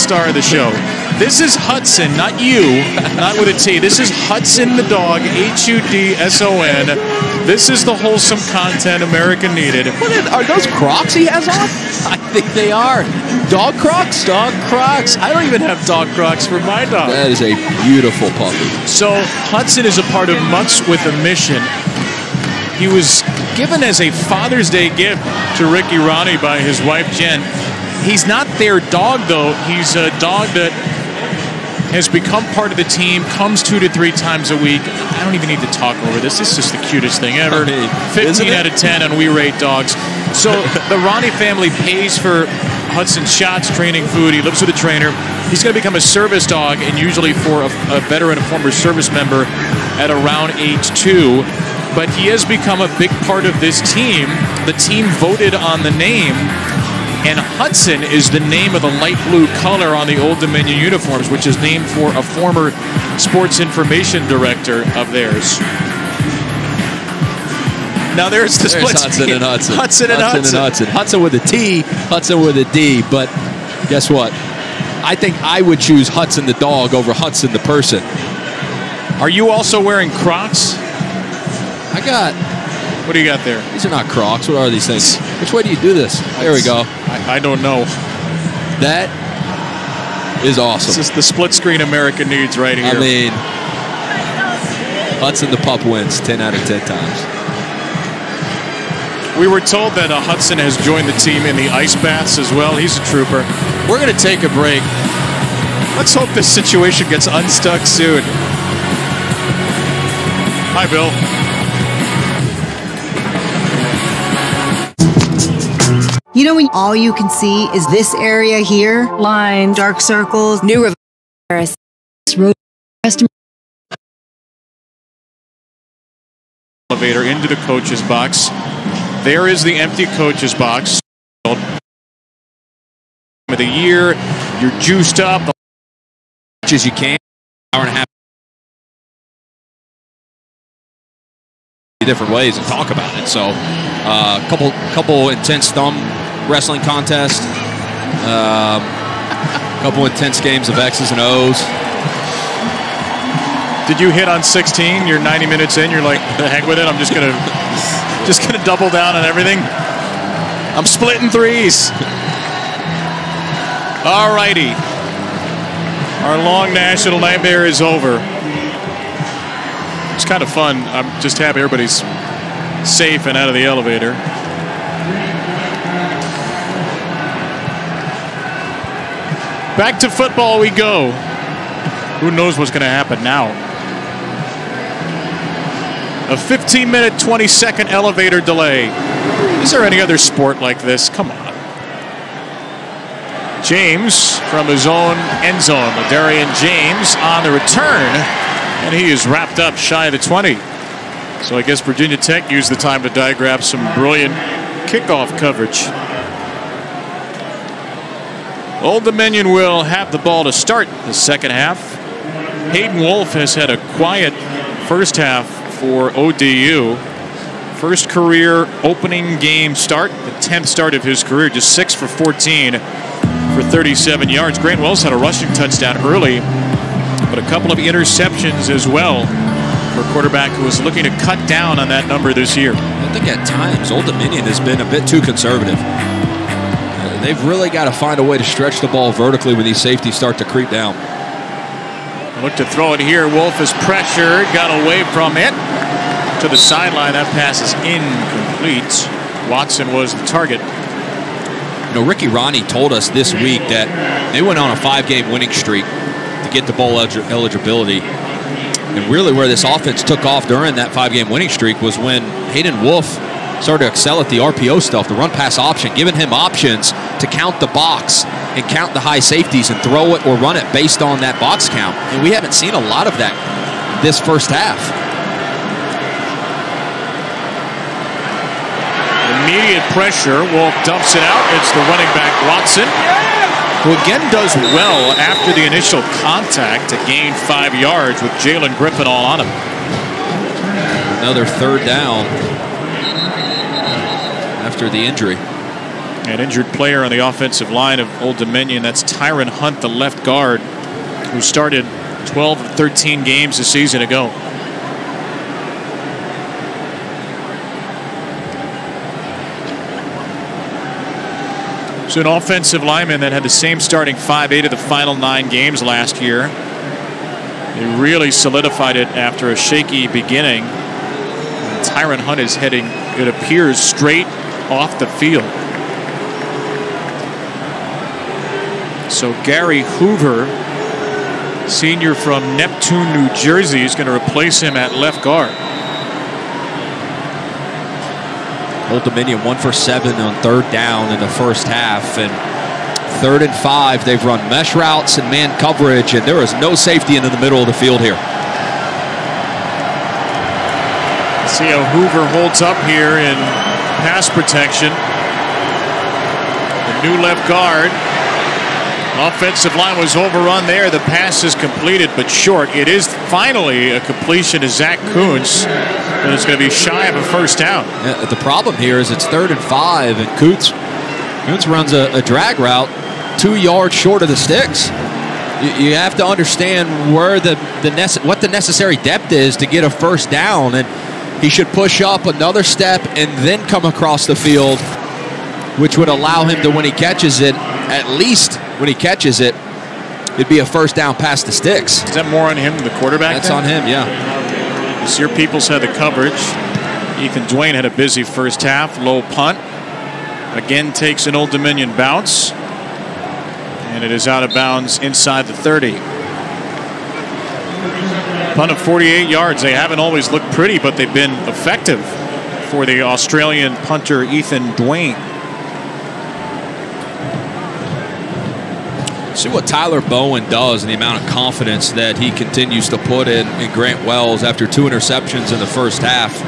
star of the show. This is Hudson, not you, not with a T. This is Hudson the dog, Hudson. This is the wholesome content America needed. Are those Crocs he has on? I think they are. Dog Crocs? Dog Crocs. I don't even have dog Crocs for my dog. That is a beautiful puppy. So Hudson is a part of Mutts with a Mission. He was given as a Father's Day gift to Ricky Ronnie by his wife, Jen. He's not their dog, though. He's a dog that has become part of the team, comes 2 to 3 times a week. I don't even need to talk over this. This is just the cutest thing ever. 15 out of 10 on We Rate Dogs. So the Ronnie family pays for Hudson's shots, training, food. He lives with a trainer. He's going to become a service dog, and usually for a veteran, a former service member at around age 2. But he has become a big part of this team. The team voted on the name, and Hudson is the name of the light blue color on the Old Dominion uniforms, which is named for a former sports information director of theirs. Now there's the split. Hudson and Hudson. Hudson with a T, Hudson with a D. But guess what? I think I would choose Hudson the dog over Hudson the person. Are you also wearing Crocs? What do you got there? These are not Crocs. What are these things? Which way do you do this? There we go. I don't know. That is awesome. This is the split screen America needs right here. I mean, Hudson the pup wins 10 out of 10 times. We were told that Hudson has joined the team in the ice baths as well. He's a trooper. We're going to take a break. Let's hope this situation gets unstuck soon. Hi, Bill. You know when all you can see is this area here? Line, dark circles, new reverse, elevator into the coach's box. There is the empty coach's box. Of the year, you're juiced up as much as you can. Hour and a half. Different ways and talk about it. So, couple intense thumb wrestling contests, couple intense games of X's and O's. Did you hit on 16? You're 90 minutes in. You're like, the heck with it. I'm just gonna double down on everything. I'm splitting threes. All righty. Our long national nightmare is over. It's kind of fun. I'm just happy everybody's safe and out of the elevator. Back to football we go. Who knows what's going to happen now? A 15-minute, 20-second elevator delay. Is there any other sport like this? Come on. James from his own end zone. Ladarian James on the return. And he is wrapped up shy of the 20. So I guess Virginia Tech used the time to diagram some brilliant kickoff coverage. Old Dominion will have the ball to start the second half. Hayden Wolf has had a quiet first half for ODU. First career opening game start, the 10th start of his career, just 6 for 14 for 37 yards. Grant Wells had a rushing touchdown early, but a couple of interceptions as well for a quarterback who was looking to cut down on that number this year. I think at times Old Dominion has been a bit too conservative. They've really got to find a way to stretch the ball vertically when these safeties start to creep down. Look to throw it here. Wolf is pressured, got away from it to the sideline. That pass is incomplete. Watson was the target. You know, Ricky Ronnie told us this week that they went on a 5-game winning streak to get the bowl eligibility. And really where this offense took off during that 5-game winning streak was when Hayden Wolf started to excel at the RPO stuff, the run-pass option, giving him options to count the box and count the high safeties and throw it or run it based on that box count. And we haven't seen a lot of that this first half. Immediate pressure. Wolf dumps it out. It's the running back, Watson, who again does well after the initial contact to gain 5 yards with Jalen Griffin all on him. Another third down after the injury. An injured player on the offensive line of Old Dominion. That's Tyron Hunt, the left guard, who started 12 of 13 games a season ago. So an offensive lineman that had the same starting 5/8 of the final 9 games last year. They really solidified it after a shaky beginning. And Tyron Hunt is heading, it appears, straight off the field. So Gary Hoover, senior from Neptune, New Jersey, is going to replace him at left guard. Old Dominion 1 for 7 on 3rd down in the first half, and 3rd and 5 they've run mesh routes and man coverage, and there is no safety into the middle of the field here. See how Hoover holds up here in pass protection. The new left guard. Offensive line was overrun there. The pass is completed, but short. It is finally a completion to Zach Kuntz, and it's going to be shy of a first down. Yeah, the problem here is it's 3rd and 5, and Kuntz runs a drag route 2 yards short of the sticks. You have to understand where what the necessary depth is to get a first down, and he should push up another step and then come across the field, which would allow him to, when he catches it, at least when he catches it, it'd be a first down past the sticks. Is that more on him than the quarterback? That's then? on him, yeah. Sear Peoples had the coverage. Ethan Dwayne had a busy first half. Low punt. Again takes an Old Dominion bounce. And it is out of bounds inside the 30. Punt of 48 yards. They haven't always looked pretty, but they've been effective for the Australian punter Ethan Dwayne. See what Tyler Bowen does and the amount of confidence that he continues to put in Grant Wells after 2 interceptions in the first half.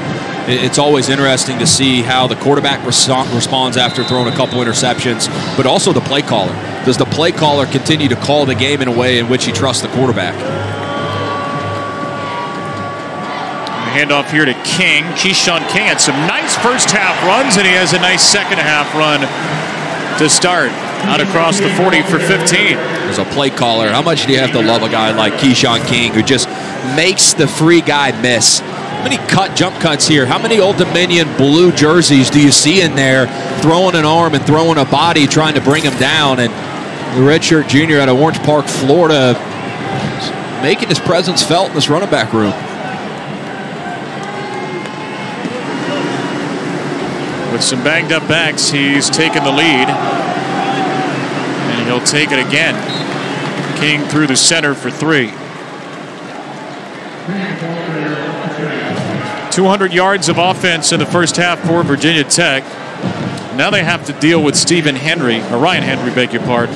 It's always interesting to see how the quarterback responds after throwing a couple interceptions, but also the play caller. Does the play caller continue to call the game in a way in which he trusts the quarterback? Handoff here to King. Keyshawn King had some nice first half runs, and he has a nice second half run to start. Out across the 40 for 15. As a play caller, how much do you have to love a guy like Keyshawn King, who just makes the free guy miss? How many jump cuts here? How many Old Dominion blue jerseys do you see in there throwing an arm and throwing a body trying to bring him down? And the redshirt junior out of Orange Park, Florida, making his presence felt in this running back room. With some banged up backs, he's taken the lead. And he'll take it again. King through the center for 3. 200 yards of offense in the first half for Virginia Tech. Now they have to deal with Ryan Henry, beg your pardon.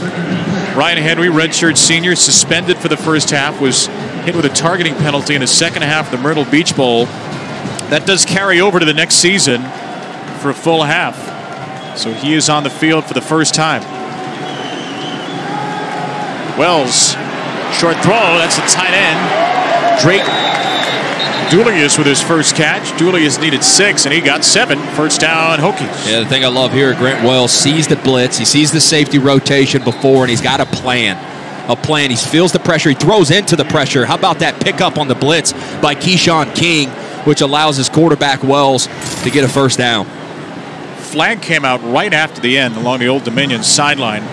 Ryan Henry, redshirt senior, suspended for the first half, was hit with a targeting penalty in the second half of the Myrtle Beach Bowl. That does carry over to the next season for a full half. So he is on the field for the first time. Wells, short throw, that's a tight end. Drake Duilius with his first catch. Duilius needed 6, and he got 7. First down, Hokies. Yeah, the thing I love here, Grant Wells sees the blitz. He sees the safety rotation before, and he's got a plan. He feels the pressure. He throws into the pressure. How about that pickup on the blitz by Keyshawn King, which allows his quarterback Wells to get a first down. Flag came out right after the end along the Old Dominion sideline.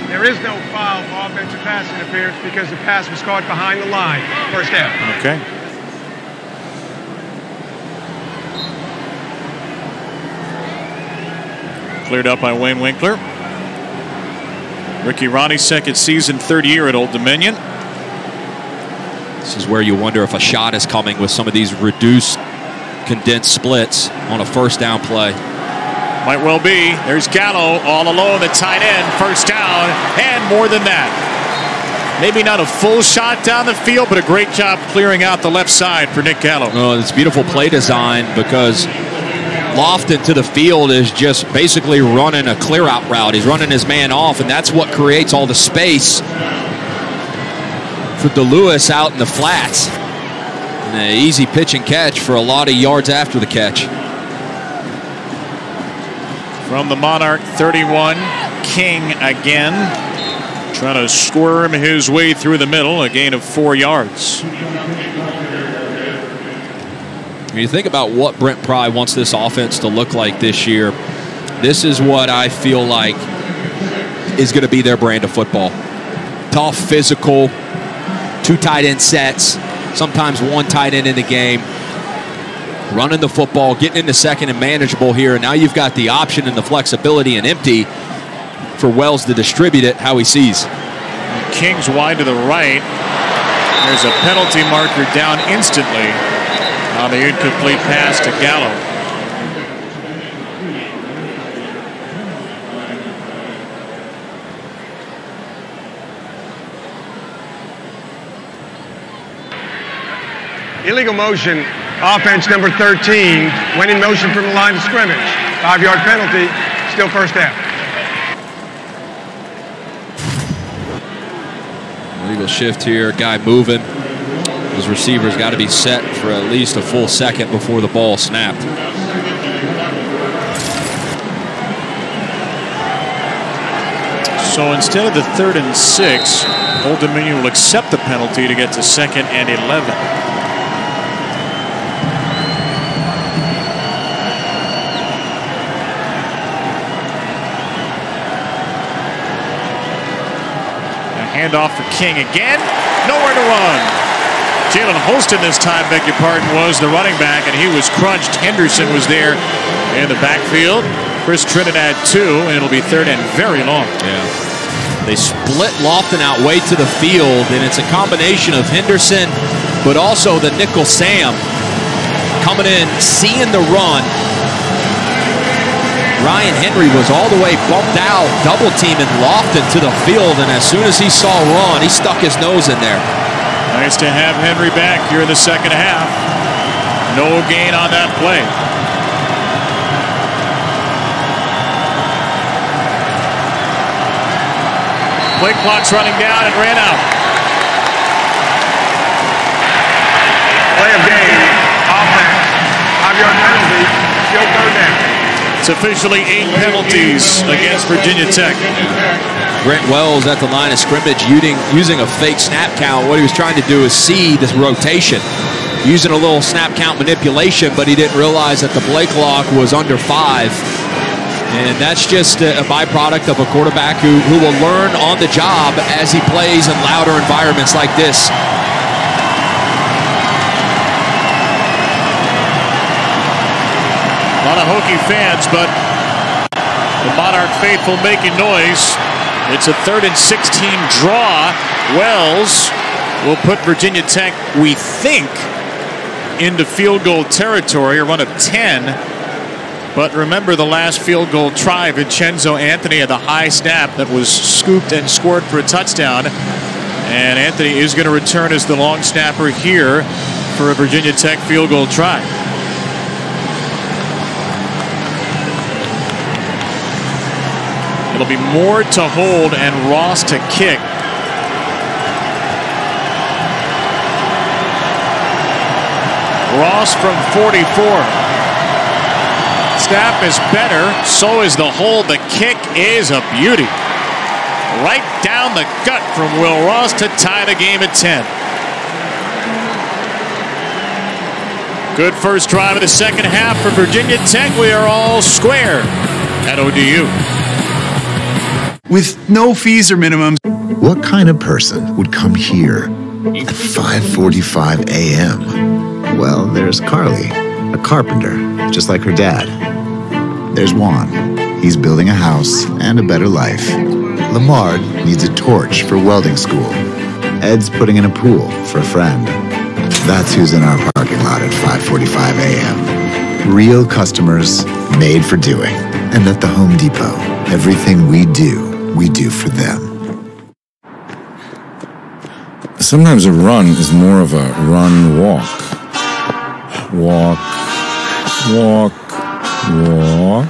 There is no foul for offensive pass interference because the pass was caught behind the line. First down. Okay. Cleared up by Wayne Winkler. Ricky Ronnie's second season, 3rd year at Old Dominion. This is where you wonder if a shot is coming with some of these reduced, condensed splits on a first down play. Might well be. There's Gallo all alone, the tight end. First down, and more than that. Maybe not a full shot down the field, but a great job clearing out the left side for Nick Gallo. Oh, it's beautiful play design because Lofton to the field is just basically running a clear out route. He's running his man off, and that's what creates all the space for DeLewis out in the flats. And an easy pitch and catch for a lot of yards after the catch. From the Monarch 31, King again. Trying to squirm his way through the middle, a gain of 4 yards. When you think about what Brent Pry wants this offense to look like this year, this is what I feel like is going to be their brand of football. Tough, physical, 2 tight end sets, sometimes 1 tight end in the game. Running the football, getting into second and manageable here. And now you've got the option and the flexibility and empty for Wells to distribute it how he sees. King's wide to the right. There's a penalty marker down instantly on the incomplete pass to Gallo. Illegal motion, offense number 13, went in motion from the line of scrimmage. 5-yard penalty, still first down. Illegal shift here, guy moving. His receivers got to be set for at least a full second before the ball snapped. So instead of the 3rd and 6, Old Dominion will accept the penalty to get to 2nd and 11. Handoff for King again. Nowhere to run. Jalen Holston this time, beg your pardon, was the running back, and he was crunched. Henderson was there in the backfield. Chris Trinidad 2, and it'll be 3rd and very long. Yeah. They split Lofton out way to the field, and it's a combination of Henderson, but also the nickel Sam coming in, seeing the run. Ryan Henry was all the way bumped out, double teaming Lofton to the field, and as soon as he saw run, he stuck his nose in there. Nice to have Henry back here in the second half. No gain on that play. Play clock's running down and ran out. Play of game, offense, 5-yard penalty, still third down. It's officially 8 penalties against Virginia Tech. Brent Wells at the line of scrimmage using a fake snap count. What he was trying to do is see this rotation, using a little snap count manipulation, but he didn't realize that the play clock was under 5. And that's just a byproduct of a quarterback who will learn on the job as he plays in louder environments like this. A lot of Hokie fans, but the Monarch faithful making noise. It's a 3rd and 16 draw. Wells will put Virginia Tech, we think, into field goal territory, a run of 10. But remember the last field goal try, Vincenzo Anthony had the high snap that was scooped and scored for a touchdown. And Anthony is going to return as the long snapper here for a Virginia Tech field goal try. It'll be Moore to hold and Ross to kick. Ross from 44. Snap is better, so is the hold. The kick is a beauty. Right down the gut from Will Ross to tie the game at 10. Good first drive of the second half for Virginia Tech. We are all square at ODU. With no fees or minimums. What kind of person would come here at 5:45 a.m.? Well, there's Carly, a carpenter, just like her dad. There's Juan. He's building a house and a better life. Lamar needs a torch for welding school. Ed's putting in a pool for a friend. That's who's in our parking lot at 5:45 a.m. Real customers made for doing. And at the Home Depot, everything we do for them. Sometimes a run is more of a run-walk. Walk, walk, walk,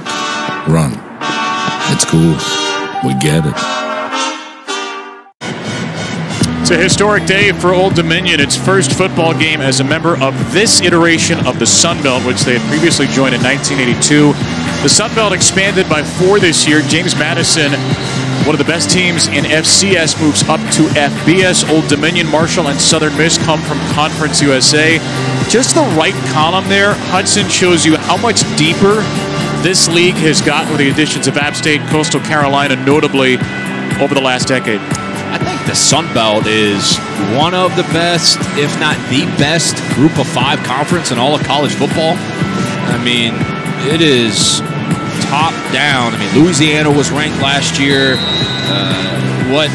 run. It's cool. We get it. It's a historic day for Old Dominion. Its first football game as a member of this iteration of the Sun Belt, which they had previously joined in 1982. The Sun Belt expanded by 4 this year. James Madison, one of the best teams in FCS, moves up to FBS. Old Dominion, Marshall, and Southern Miss come from Conference USA. Just the right column there, Hudson, shows you how much deeper this league has gotten with the additions of App State, Coastal Carolina, notably over the last decade. I think the Sun Belt is one of the best, if not the best, Group of 5 conference in all of college football. I mean, it is top down. I mean, Louisiana was ranked last year. What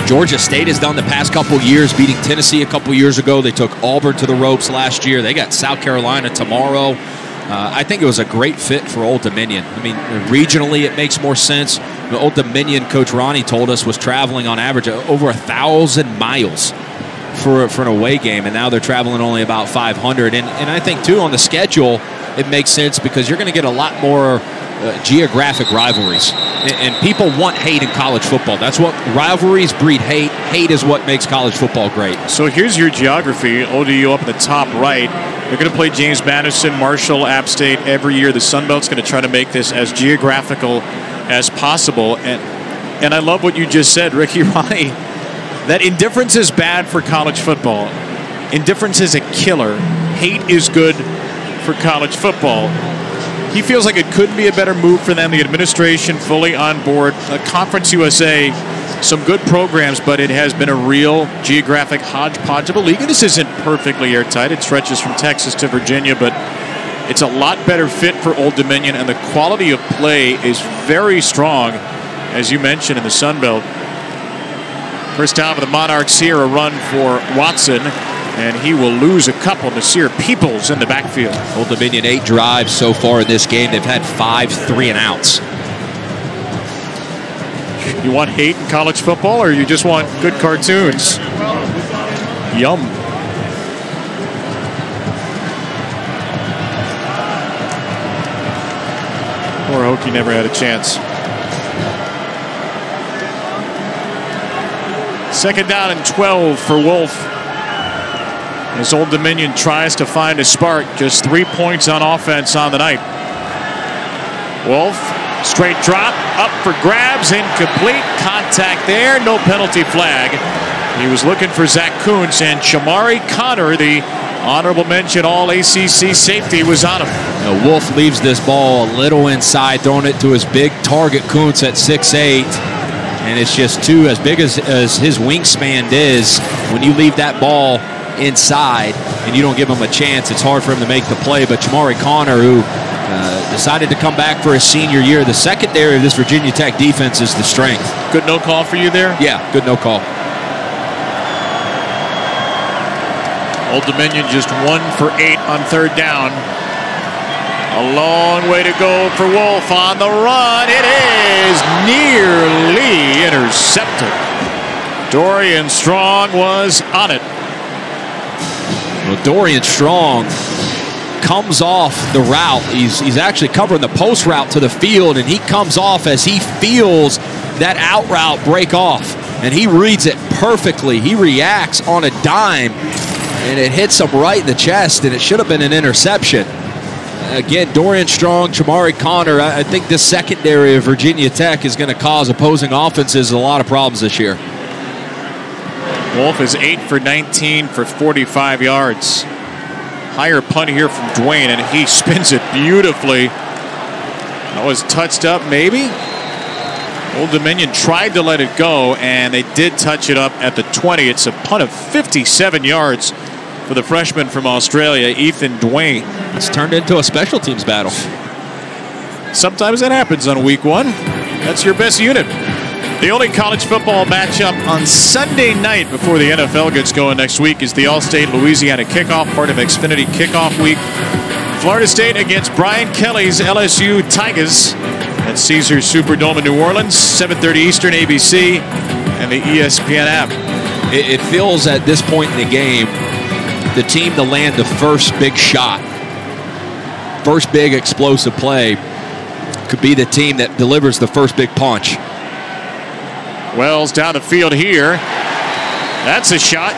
Georgia State has done the past couple years, beating Tennessee a couple years ago. They took Auburn to the ropes last year. They got South Carolina tomorrow. I think it was a great fit for Old Dominion. I mean, regionally, it makes more sense. The Old Dominion, Coach Ronnie told us, was traveling on average over 1,000 miles for an away game, and now they're traveling only about 500. And I think, too, on the schedule, it makes sense because you're going to get a lot more geographic rivalries. And people want hate in college football. That's what rivalries breed hate. Hate is what makes college football great. So here's your geography. ODU up in the top right. They're going to play James Madison, Marshall, App State every year. The Sun Belt's going to try to make this as geographical as possible. And I love what you just said, Ricky Ronnie, that indifference is bad for college football. Indifference is a killer. Hate is good for college football. He feels like it couldn't be a better move for them. The administration fully on board. Conference USA, some good programs, but it has been a real geographic hodgepodge of a league. And this isn't perfectly airtight. It stretches from Texas to Virginia, but it's a lot better fit for Old Dominion, and the quality of play is very strong, as you mentioned, in the Sun Belt. First down for the Monarchs here, a run for Watson, and he will lose a couple. Nasir Peoples in the backfield. Old Dominion 8 drives so far in this game. They've had 5 3-and-outs. You want hate in college football, or you just want good cartoons? Yum. Poor Hokie never had a chance. Second down and 12 for Wolf. As Old Dominion tries to find a spark, just 3 points on offense on the night. Wolf, straight drop, up for grabs, incomplete, contact there, no penalty flag. He was looking for Zach Kuntz, and Shamari Connor, the honorable mention All-ACC safety, was on him. Now, Wolf leaves this ball a little inside, throwing it to his big target, Kuntz, at 6'8". And it's just too, as big as his wingspan is, when you leave that ball inside and you don't give him a chance, it's hard for him to make the play. But Shamari Connor, who decided to come back for his senior year, the secondary of this Virginia Tech defense is the strength. Good no call for you there? Yeah, good no call. Old Dominion just 1 for 8 on third down. A long way to go for Wolf on the run. It is nearly intercepted. Dorian Strong was on it. Well, Dorian Strong comes off the route. He's actually covering the post route to the field, and he comes off as he feels that out route break off. And he reads it perfectly. He reacts on a dime, and it hits him right in the chest, and it should have been an interception. Again, Dorian Strong, Shamari Connor, I think this secondary of Virginia Tech is going to cause opposing offenses a lot of problems this year. Wolf is 8 for 19 for 45 yards. Higher punt here from Dwayne, and he spins it beautifully. That was touched up, maybe? Old Dominion tried to let it go, and they did touch it up at the 20. It's a punt of 57 yards for the freshman from Australia, Ethan Dwayne. It's turned into a special teams battle. Sometimes that happens on week 1. That's your best unit. The only college football matchup on Sunday night before the NFL gets going next week is the All-State Louisiana Kickoff, part of Xfinity Kickoff Week. Florida State against Brian Kelly's LSU Tigers at Caesars Superdome in New Orleans, 7:30 Eastern, ABC, and the ESPN app. It feels at this point in the game, the team to land the first big shot, first big explosive play, could be the team that delivers the first big punch. Wells down the field here. That's a shot.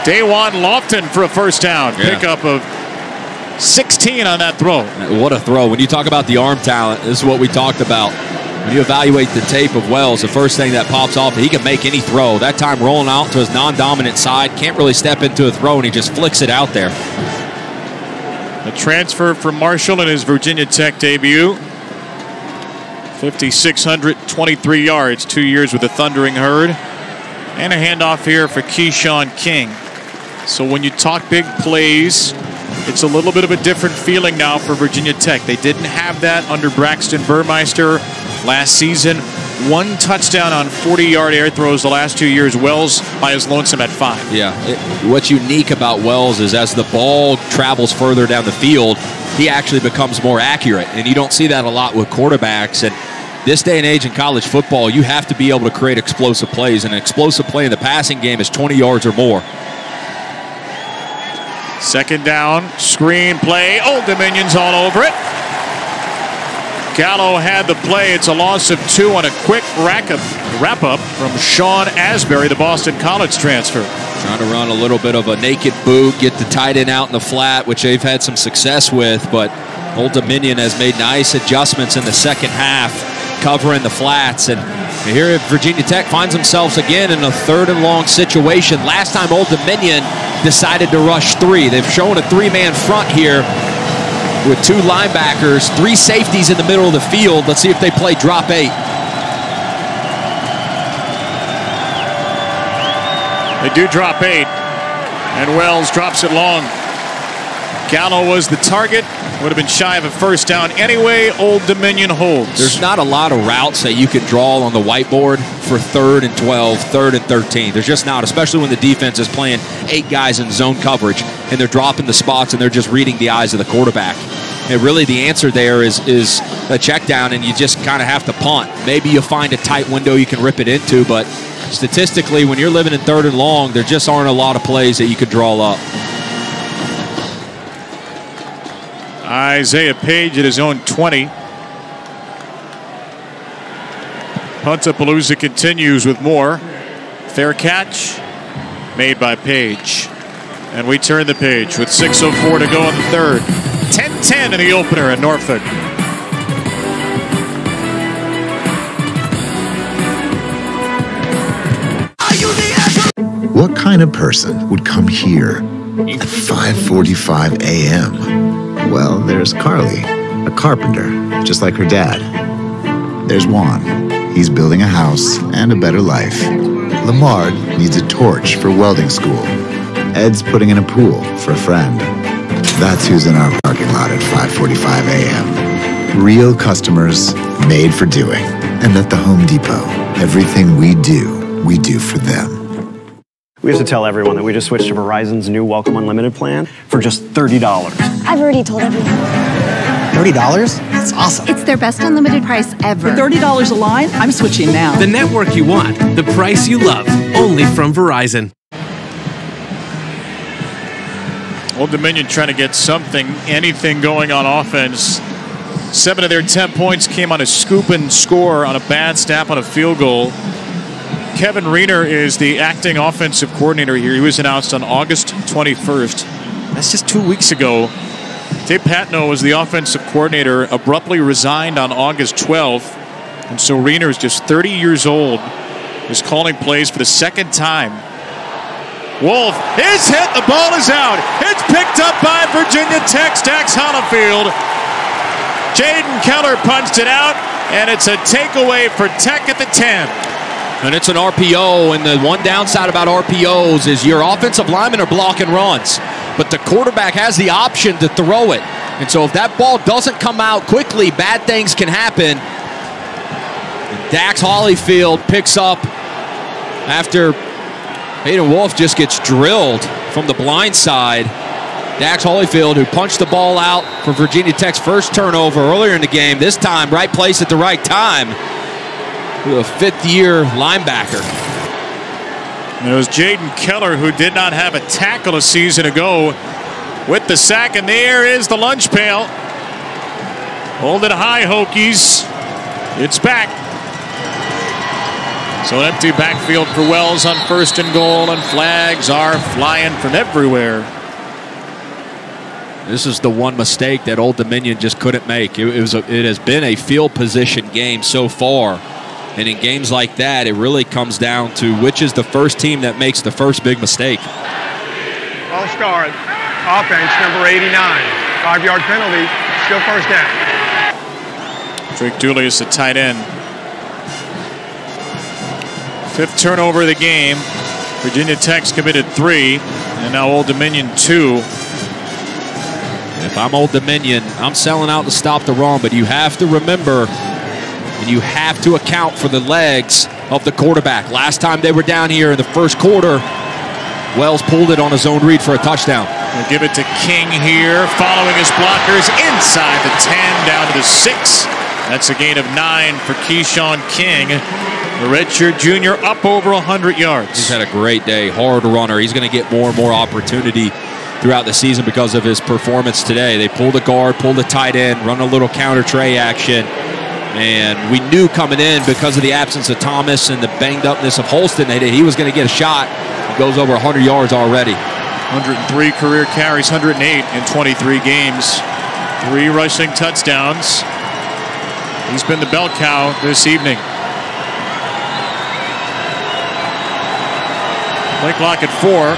Dawan Lofton for a first down. Yeah. Pickup of 16 on that throw. What a throw. When you talk about the arm talent, this is what we talked about. When you evaluate the tape of Wells, the first thing that pops off, he can make any throw. That time rolling out to his non-dominant side, can't really step into a throw, and he just flicks it out there. A transfer from Marshall in his Virginia Tech debut. 5,623 yards, 2 years with the Thundering Herd. And a handoff here for Keyshawn King. So when you talk big plays, it's a little bit of a different feeling now for Virginia Tech. They didn't have that under Braxton Burmeister last season. 1 touchdown on 40-yard air throws the last 2 years. Wells by his lonesome at 5. Yeah, what's unique about Wells is as the ball travels further down the field, he actually becomes more accurate. And you don't see that a lot with quarterbacks. And this day and age in college football, you have to be able to create explosive plays. And an explosive play in the passing game is 20 yards or more. Second down, screen play. Old Dominion's all over it. Gallo had the play. It's a loss of 2 on a quick wrap-up from Sean Asbury, the Boston College transfer. Trying to run a little bit of a naked boot, get the tight end out in the flat, which they've had some success with, but Old Dominion has made nice adjustments in the second half, covering the flats. And here Virginia Tech finds themselves again in a 3rd and long situation. Last time Old Dominion decided to rush 3. They've shown a 3-man front here with 2 linebackers, 3 safeties in the middle of the field. Let's see if they play drop 8. They do drop 8, and Wells drops it long. Gallo was the target. Would have been shy of a first down anyway. Old Dominion holds. There's not a lot of routes that you can draw on the whiteboard for 3rd and 12, 3rd and 13. There's just not, especially when the defense is playing 8 guys in zone coverage and they're dropping the spots and they're just reading the eyes of the quarterback. And really the answer there is a check down, and you just kind of have to punt. Maybe you'll find a tight window you can rip it into, but statistically, when you're living in 3rd and long, there just aren't a lot of plays that you could draw up. Isaiah Page at his own 20. Puntapalooza continues with more. Fair catch made by Page. And we turn the page with 6:04 to go in the 3rd. 10-10 in the opener at Norfolk. What kind of person would come here at 5:45 a.m.? Well, there's Carly, a carpenter, just like her dad. There's Juan. He's building a house and a better life. Lamar needs a torch for welding school. Ed's putting in a pool for a friend. That's who's in our parking lot at 5:45 a.m. Real customers made for doing. And at the Home Depot, everything we do for them. We have to tell everyone that we just switched to Verizon's new Welcome Unlimited plan for just $30. I've already told everyone. $30? That's awesome. It's their best unlimited price ever. For $30 a line, I'm switching now. The network you want, the price you love, only from Verizon. Old Dominion trying to get anything going on offense. 7 of their 10 points came on a scoop and score on a bad snap on a field goal. Kevin Riener is the acting offensive coordinator here. He was announced on August 21st. That's just 2 weeks ago. Dave Patno was the offensive coordinator, abruptly resigned on August 12th. And so Riener is just 30 years old, is calling plays for the 2nd time. Wolf is hit. The ball is out. It's picked up by Virginia Tech's Dax Hollifield. Jaden Keller punched it out, and it's a takeaway for Tech at the 10. And it's an RPO, and the one downside about RPOs is your offensive linemen are blocking runs, but the quarterback has the option to throw it. And so if that ball doesn't come out quickly, bad things can happen. And Dax Hollifield picks up after Hayden Wolf just gets drilled from the blind side. Dax Hollifield, who punched the ball out for Virginia Tech's first turnover earlier in the game, this time right place at the right time. A 5th-year linebacker. It was Jaden Keller, who did not have a tackle a season ago, with the sack, and there is the lunch pail. Hold it high, Hokies. It's back. So an empty backfield for Wells on 1st and goal, and flags are flying from everywhere. This is the one mistake that Old Dominion just couldn't make. It has been a field position game so far. And in games like that, it really comes down to which is the first team that makes the first big mistake. All-star offense, number 89. 5-yard penalty, still first down. Drake Julius, the tight end. 5th turnover of the game. Virginia Tech's committed 3, and now Old Dominion 2. If I'm Old Dominion, I'm selling out to stop the run, but you have to remember, and you have to account for the legs of the quarterback. Last time they were down here in the first quarter, Wells pulled it on a zone read for a touchdown. We'll give it to King here, following his blockers inside the 10, down to the 6. That's a gain of 9 for Keyshawn King. The redshirt junior up over 100 yards. He's had a great day, hard runner. He's going to get more and more opportunity throughout the season because of his performance today. They pulled a guard, pulled a tight end, run a little counter tray action. And we knew coming in, because of the absence of Thomas and the banged upness of Holston, that he was going to get a shot. He goes over 100 yards already. 103 career carries, 108 in 23 games. 3 rushing touchdowns. He's been the bell cow this evening. Play clock at 4.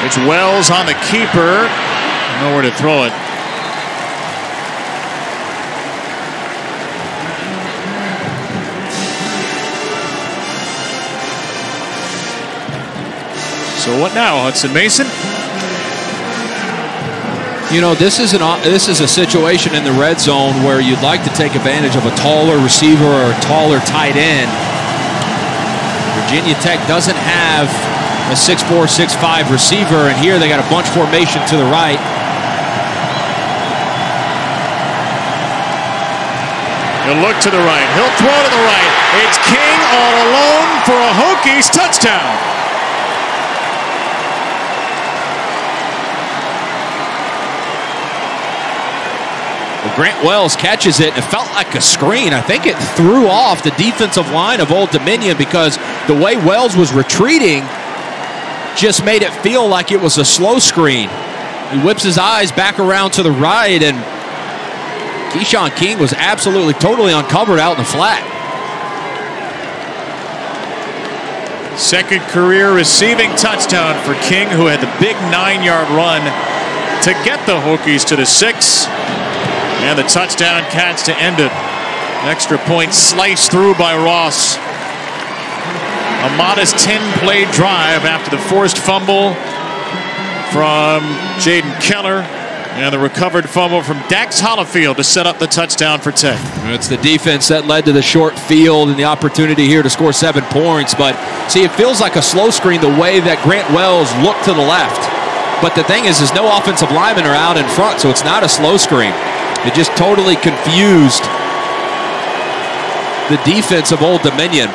It's Wells on the keeper. Nowhere to throw it. So what now, Hudson Mason? You know, this is a situation in the red zone where you'd like to take advantage of a taller receiver or a taller tight end. Virginia Tech doesn't have a 6'4", 6'5" receiver, and here they got a bunch formation to the right. He'll look to the right. He'll throw to the right. It's King all alone for a Hokies touchdown. Grant Wells catches it. It felt like a screen. I think it threw off the defensive line of Old Dominion because the way Wells was retreating just made it feel like it was a slow screen. He whips his eyes back around to the right, and Keyshawn King was absolutely, totally uncovered out in the flat. Second career receiving touchdown for King, who had the big 9-yard run to get the Hokies to the 6. And the touchdown catch to end it. Extra point sliced through by Ross. A modest 10-play drive after the forced fumble from Jaden Keller and the recovered fumble from Dax Hollifield to set up the touchdown for Tech. It's the defense that led to the short field and the opportunity here to score 7 points. But see, it feels like a slow screen the way that Grant Wells looked to the left. But the thing is no offensive linemen are out in front, so it's not a slow screen. It just totally confused the defense of Old Dominion.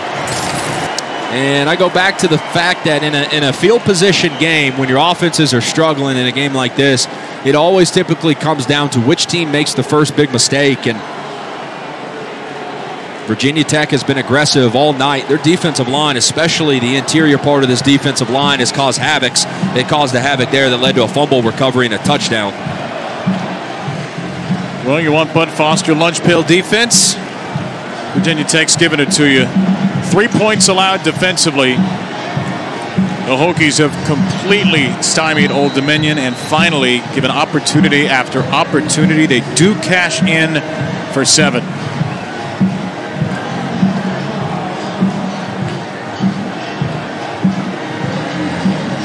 And I go back to the fact that in a field position game, when your offenses are struggling in a game like this, it always typically comes down to which team makes the first big mistake. And Virginia Tech has been aggressive all night. Their defensive line, especially the interior part of this defensive line, has caused havocs. They caused a havoc there that led to a fumble recovery and a touchdown. Well, you want Bud Foster lunch pail defense? Virginia Tech's giving it to you. 3 points allowed defensively. The Hokies have completely stymied Old Dominion and finally given opportunity after opportunity. They do cash in for 7.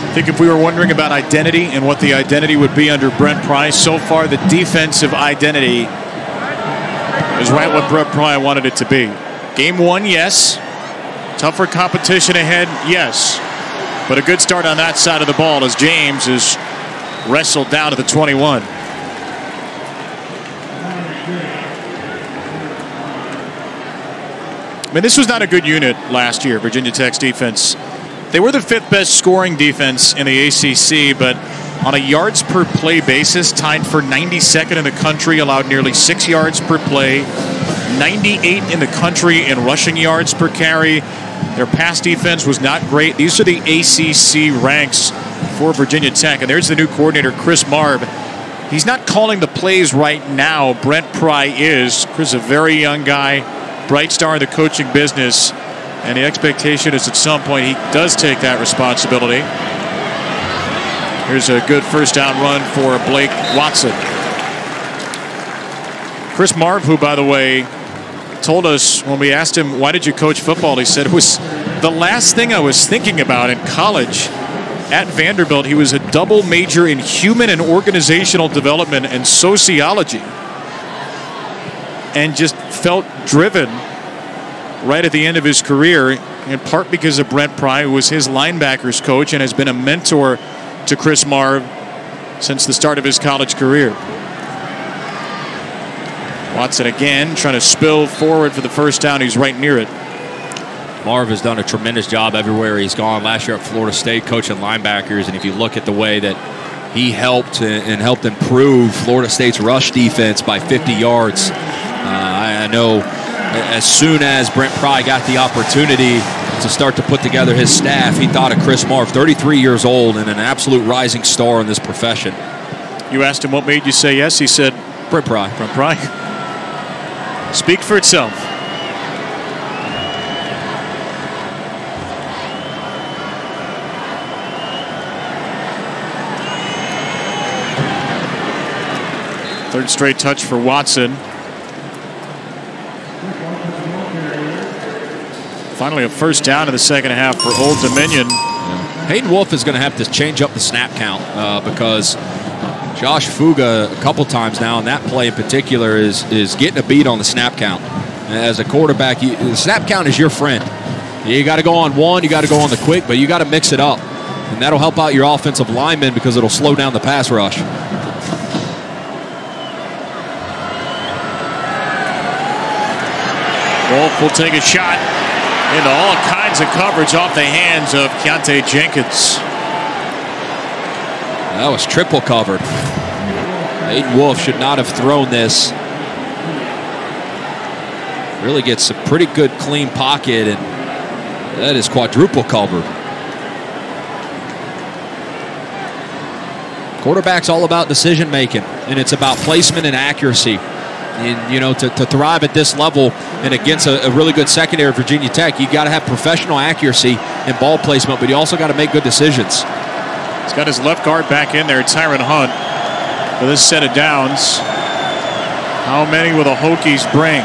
I think if we were wondering about identity and what the identity would be under Brent Pry, so far the defensive identity is right what Brent Pry wanted it to be. Game 1, yes. Tougher competition ahead, yes. But a good start on that side of the ball as James is wrestled down to the 21. I mean, this was not a good unit last year, Virginia Tech's defense. They were the 5th best scoring defense in the ACC, but on a yards per play basis, tied for 92nd in the country, allowed nearly 6 yards per play, 98 in the country in rushing yards per carry. Their pass defense was not great. These are the ACC ranks for Virginia Tech. And there's the new coordinator, Chris Marve. He's not calling the plays right now. Brent Pry is. Chris is a very young guy, bright star in the coaching business. And the expectation is at some point he does take that responsibility. Here's a good first down run for Blake Watson. Chris Marve, who, by the way, told us when we asked him, why did you coach football? He said, it was the last thing I was thinking about in college. At Vanderbilt, he was a double major in human and organizational development and sociology, and just felt driven right at the end of his career, in part because of Brent Pry, who was his linebackers coach and has been a mentor to Chris Marve since the start of his college career. Watson again trying to spill forward for the first down. He's right near it. Marve has done a tremendous job everywhere he's gone. Last year at Florida State coaching linebackers, and if you look at the way that he helped improve Florida State's rush defense by 50 yards, I know as soon as Brent Pry got the opportunity to start to put together his staff, he thought of Chris Marve, 33 years old and an absolute rising star in this profession. You asked him what made you say yes. He said Brent Pry. Brent Pry. Speak for itself. Third straight touch for Watson. Finally a first down in the second half for Old Dominion. Hayden Wolff is going to have to change up the snap count because Josh Fuga a couple times now, and that play in particular is getting a beat on the snap count. As a quarterback, the snap count is your friend. You got to go on one, you got to go on the quick, but you got to mix it up. And that'll help out your offensive linemen because it'll slow down the pass rush. Wolff will take a shot into all kinds of coverage off the hands of Keontae Jenkins. That was triple covered. Hayden Wolff should not have thrown this. Really gets a pretty good clean pocket, and that is quadruple covered. Quarterback's all about decision making, and it's about placement and accuracy. And, you know, to thrive at this level and against a really good secondary of Virginia Tech, you got to have professional accuracy and ball placement, but you also got to make good decisions. He's got his left guard back in there, Tyron Hunt, for this set of downs. How many will the Hokies bring?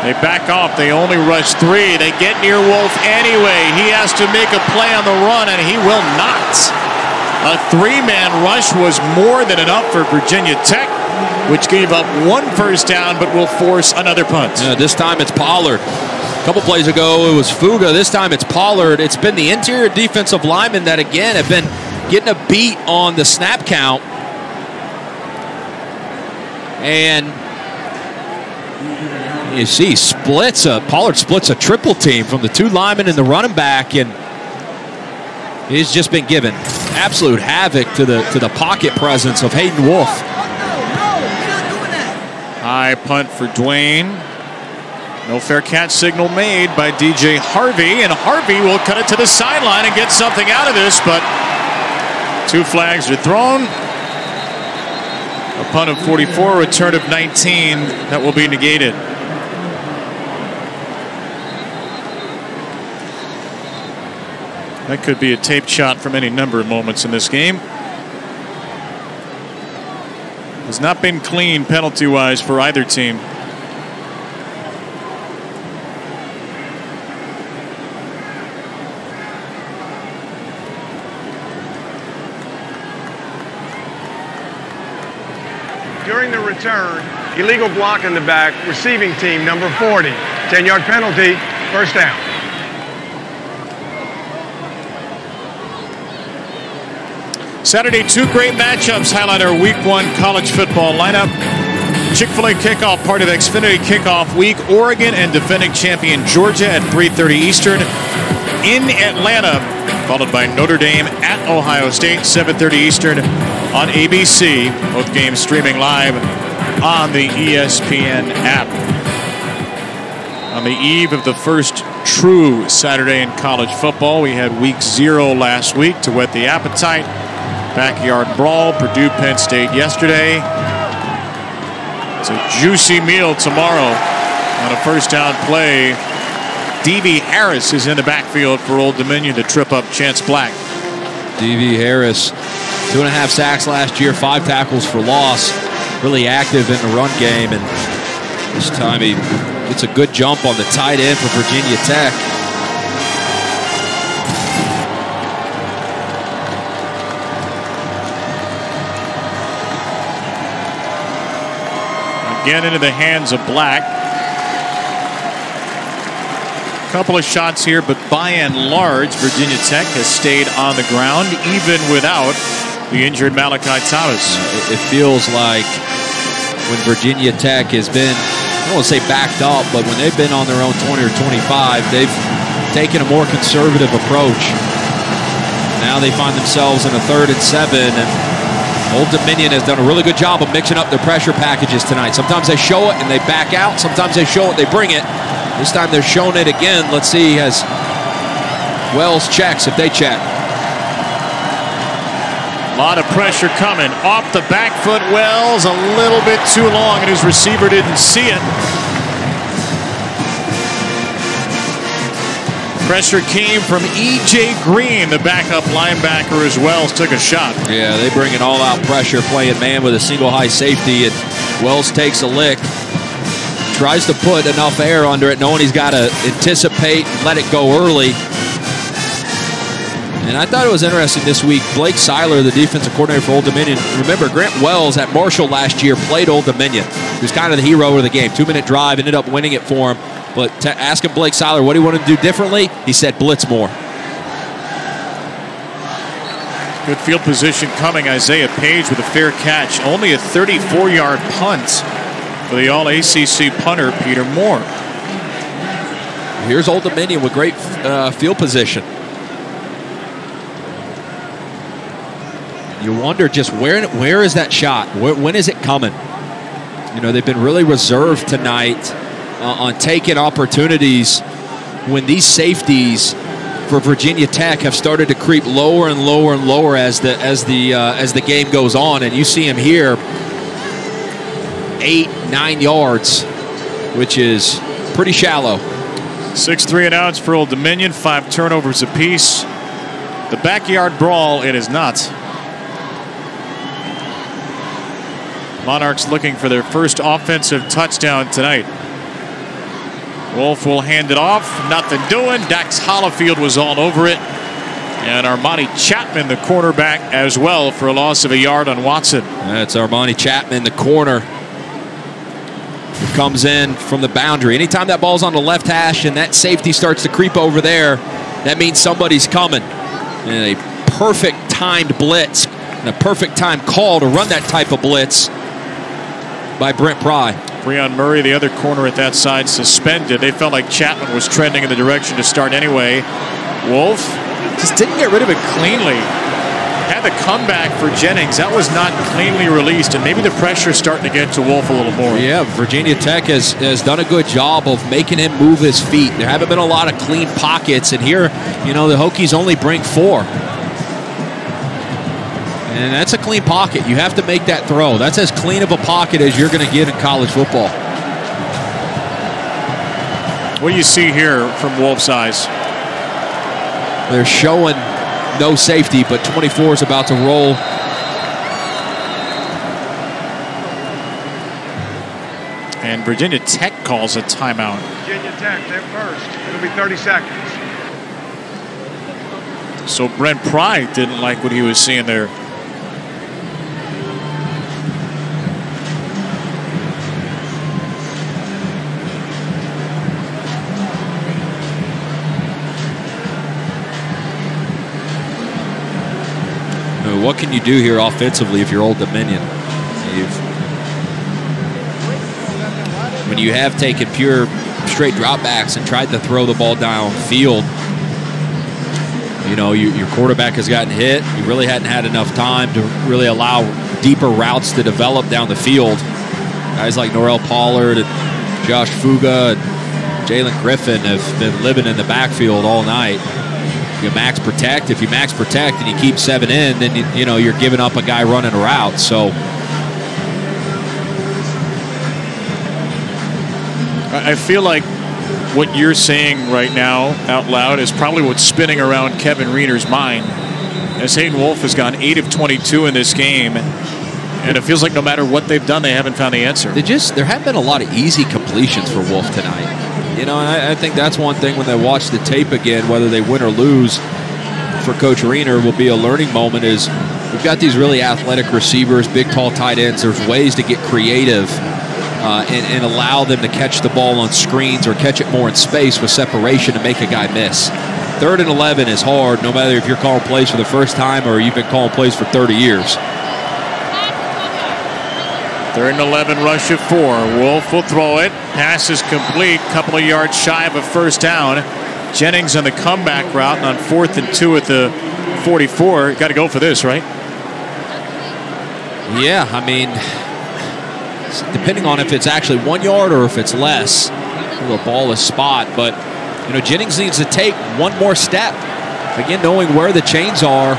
They back off. They only rush 3. They get near Wolff anyway. He has to make a play on the run, and he will not. A 3-man rush was more than enough for Virginia Tech, which gave up 1 first down, but will force another punt. Yeah, this time it's Pollard. A couple plays ago, it was Fuga. This time it's Pollard. It's been the interior defensive linemen that, again, have been getting a beat on the snap count. And you see, Pollard splits a triple team from the 2 linemen and the running back, and he's just been given absolute havoc to the pocket presence of Hayden Wolff. High punt for Dwayne. No fair catch signal made by DJ Harvey, and Harvey will cut it to the sideline and get something out of this, but 2 flags are thrown. A punt of 44, return of 19, that will be negated. That could be a taped shot from any number of moments in this game. Has not been clean penalty-wise for either team. During the return, illegal block in the back, receiving team number 40. 10-yard penalty, first down. Saturday, 2 great matchups highlight our Week 1 college football lineup. Chick-fil-A kickoff, part of Xfinity Kickoff Week. Oregon and defending champion Georgia at 3:30 Eastern in Atlanta, followed by Notre Dame at Ohio State, 7:30 Eastern on ABC. Both games streaming live on the ESPN app. On the eve of the first true Saturday in college football. We had week 0 last week to whet the appetite. Backyard brawl, Purdue, Penn State yesterday. It's a juicy meal tomorrow on a first down play. D.V. Harris is in the backfield for Old Dominion to trip up Chance Black. D.V. Harris, 2.5 sacks last year, 5 tackles for loss. Really active in the run game, and this time he gets a good jump on the tight end for Virginia Tech. Again into the hands of Black. Couple of shots here, but by and large, Virginia Tech has stayed on the ground, even without the injured Malachi Thomas. It feels like when Virginia Tech has been, I don't want to say backed up, but when they've been on their own 20 or 25, they've taken a more conservative approach. Now they find themselves in a 3rd and 7, and Old Dominion has done a really good job of mixing up their pressure packages tonight. Sometimes they show it and they back out. Sometimes they show it, they bring it. This time they're showing it again. Let's see as Wells checks, if they check. A lot of pressure coming. Off the back foot, Wells a little bit too long, and his receiver didn't see it. Pressure came from E.J. Green, the backup linebacker, as Wells took a shot. Yeah, they bring an all-out pressure, playing man with a single high safety, and Wells takes a lick. Tries to put enough air under it, knowing he's got to anticipate and let it go early. And I thought it was interesting this week. Blake Seiler, the defensive coordinator for Old Dominion. Remember, Grant Wells at Marshall last year played Old Dominion. He was kind of the hero of the game. 2-minute drive, ended up winning it for him. But asking Blake Seiler what he wanted to do differently, he said blitz more. Good field position coming. Isaiah Page with a fair catch. Only a 34-yard punt for the All-ACC punter, Peter Moore. Here's Old Dominion with great field position. You wonder just where is that shot? When is it coming? You know, they've been really reserved tonight on taking opportunities when these safeties for Virginia Tech have started to creep lower and lower and lower as the game goes on, and you see him here 8-9 yards, which is pretty shallow. 6-3 and outs for Old Dominion, 5 turnovers apiece. The backyard brawl, it is not. Monarchs looking for their first offensive touchdown tonight. Wolf will hand it off. Nothing doing. Dax Hollifield was all over it. And Armani Chapman, the cornerback, as well, for a loss of a yard on Watson. That's Armani Chapman, the corner, who comes in from the boundary. Anytime that ball's on the left hash and that safety starts to creep over there, that means somebody's coming. And a perfect timed blitz and a perfect time call to run that type of blitz by Brent Pry. Breon Murray, the other corner at that side, suspended. They felt like Chapman was trending in the direction to start anyway. Wolf just didn't get rid of it cleanly. Had the comeback for Jennings. That was not cleanly released, and maybe the pressure's starting to get to Wolf a little more. Yeah, Virginia Tech has done a good job of making him move his feet. There haven't been a lot of clean pockets, and here, you know, the Hokies only bring 4. And that's a clean pocket. You have to make that throw. That's as clean of a pocket as you're going to get in college football. What do you see here from Wolf's eyes? They're showing no safety, but 24 is about to roll. And Virginia Tech calls a timeout. Virginia Tech, they're first. It'll be 30 seconds. So Brent Pry didn't like what he was seeing there. What can you do here offensively if you're Old Dominion? When you have taken pure straight dropbacks and tried to throw the ball downfield, you know, your quarterback has gotten hit. You really hadn't had enough time to really allow deeper routes to develop down the field. Guys like Norrell Pollard and Josh Fuga and Jalen Griffin have been living in the backfield all night. You max protect. If you max protect and you keep 7 in, then you know you're giving up a guy running a route. So I feel like what you're saying right now out loud is probably what's spinning around Kevin Riener's mind, as Hayden Wolff has gone 8 of 22 in this game, and it feels like no matter what they've done, they haven't found the answer. There have been a lot of easy completions for Wolff tonight. You know, and I think that's one thing when they watch the tape again, whether they win or lose, for Coach Riener will be a learning moment. Is we've got these really athletic receivers, big, tall tight ends. There's ways to get creative and allow them to catch the ball on screens or catch it more in space with separation to make a guy miss. 3rd and 11 is hard, no matter if you're calling plays for the first time or you've been calling plays for 30 years. 3rd and 11, rush of 4. Wolff will throw it. Pass is complete. Couple of yards shy of a first down. Jennings on the comeback route, and on 4th and 2 at the 44. Got to go for this, right? Yeah, I mean, depending on if it's actually 1 yard or if it's less, the ball is spot. But you know, Jennings needs to take one more step. Again, knowing where the chains are,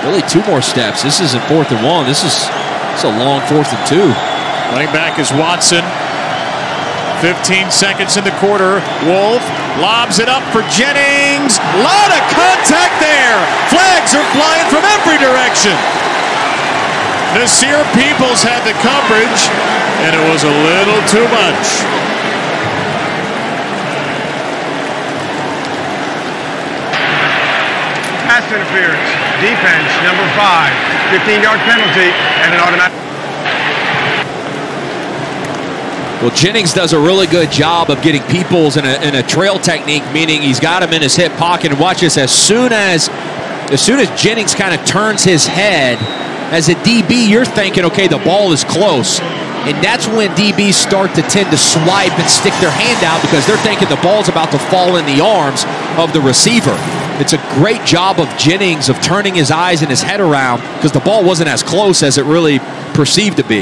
really 2 more steps. This isn't 4th and 1. This is a long 4th and 2. Running back is Watson. 15 seconds in the quarter. Wolff lobs it up for Jennings. Lot of contact there. Flags are flying from every direction. Nasir Peoples had the coverage, and it was a little too much. Pass interference. Defense, number 5. 15-yard penalty and an automatic. Well, Jennings does a really good job of getting Peoples in a trail technique, meaning he's got him in his hip pocket. And watch this, as soon as Jennings kind of turns his head, as a DB, you're thinking, okay, the ball is close. And that's when DBs start to tend to swipe and stick their hand out because they're thinking the ball's about to fall in the arms of the receiver. It's a great job of Jennings of turning his eyes and his head around because the ball wasn't as close as it really perceived to be.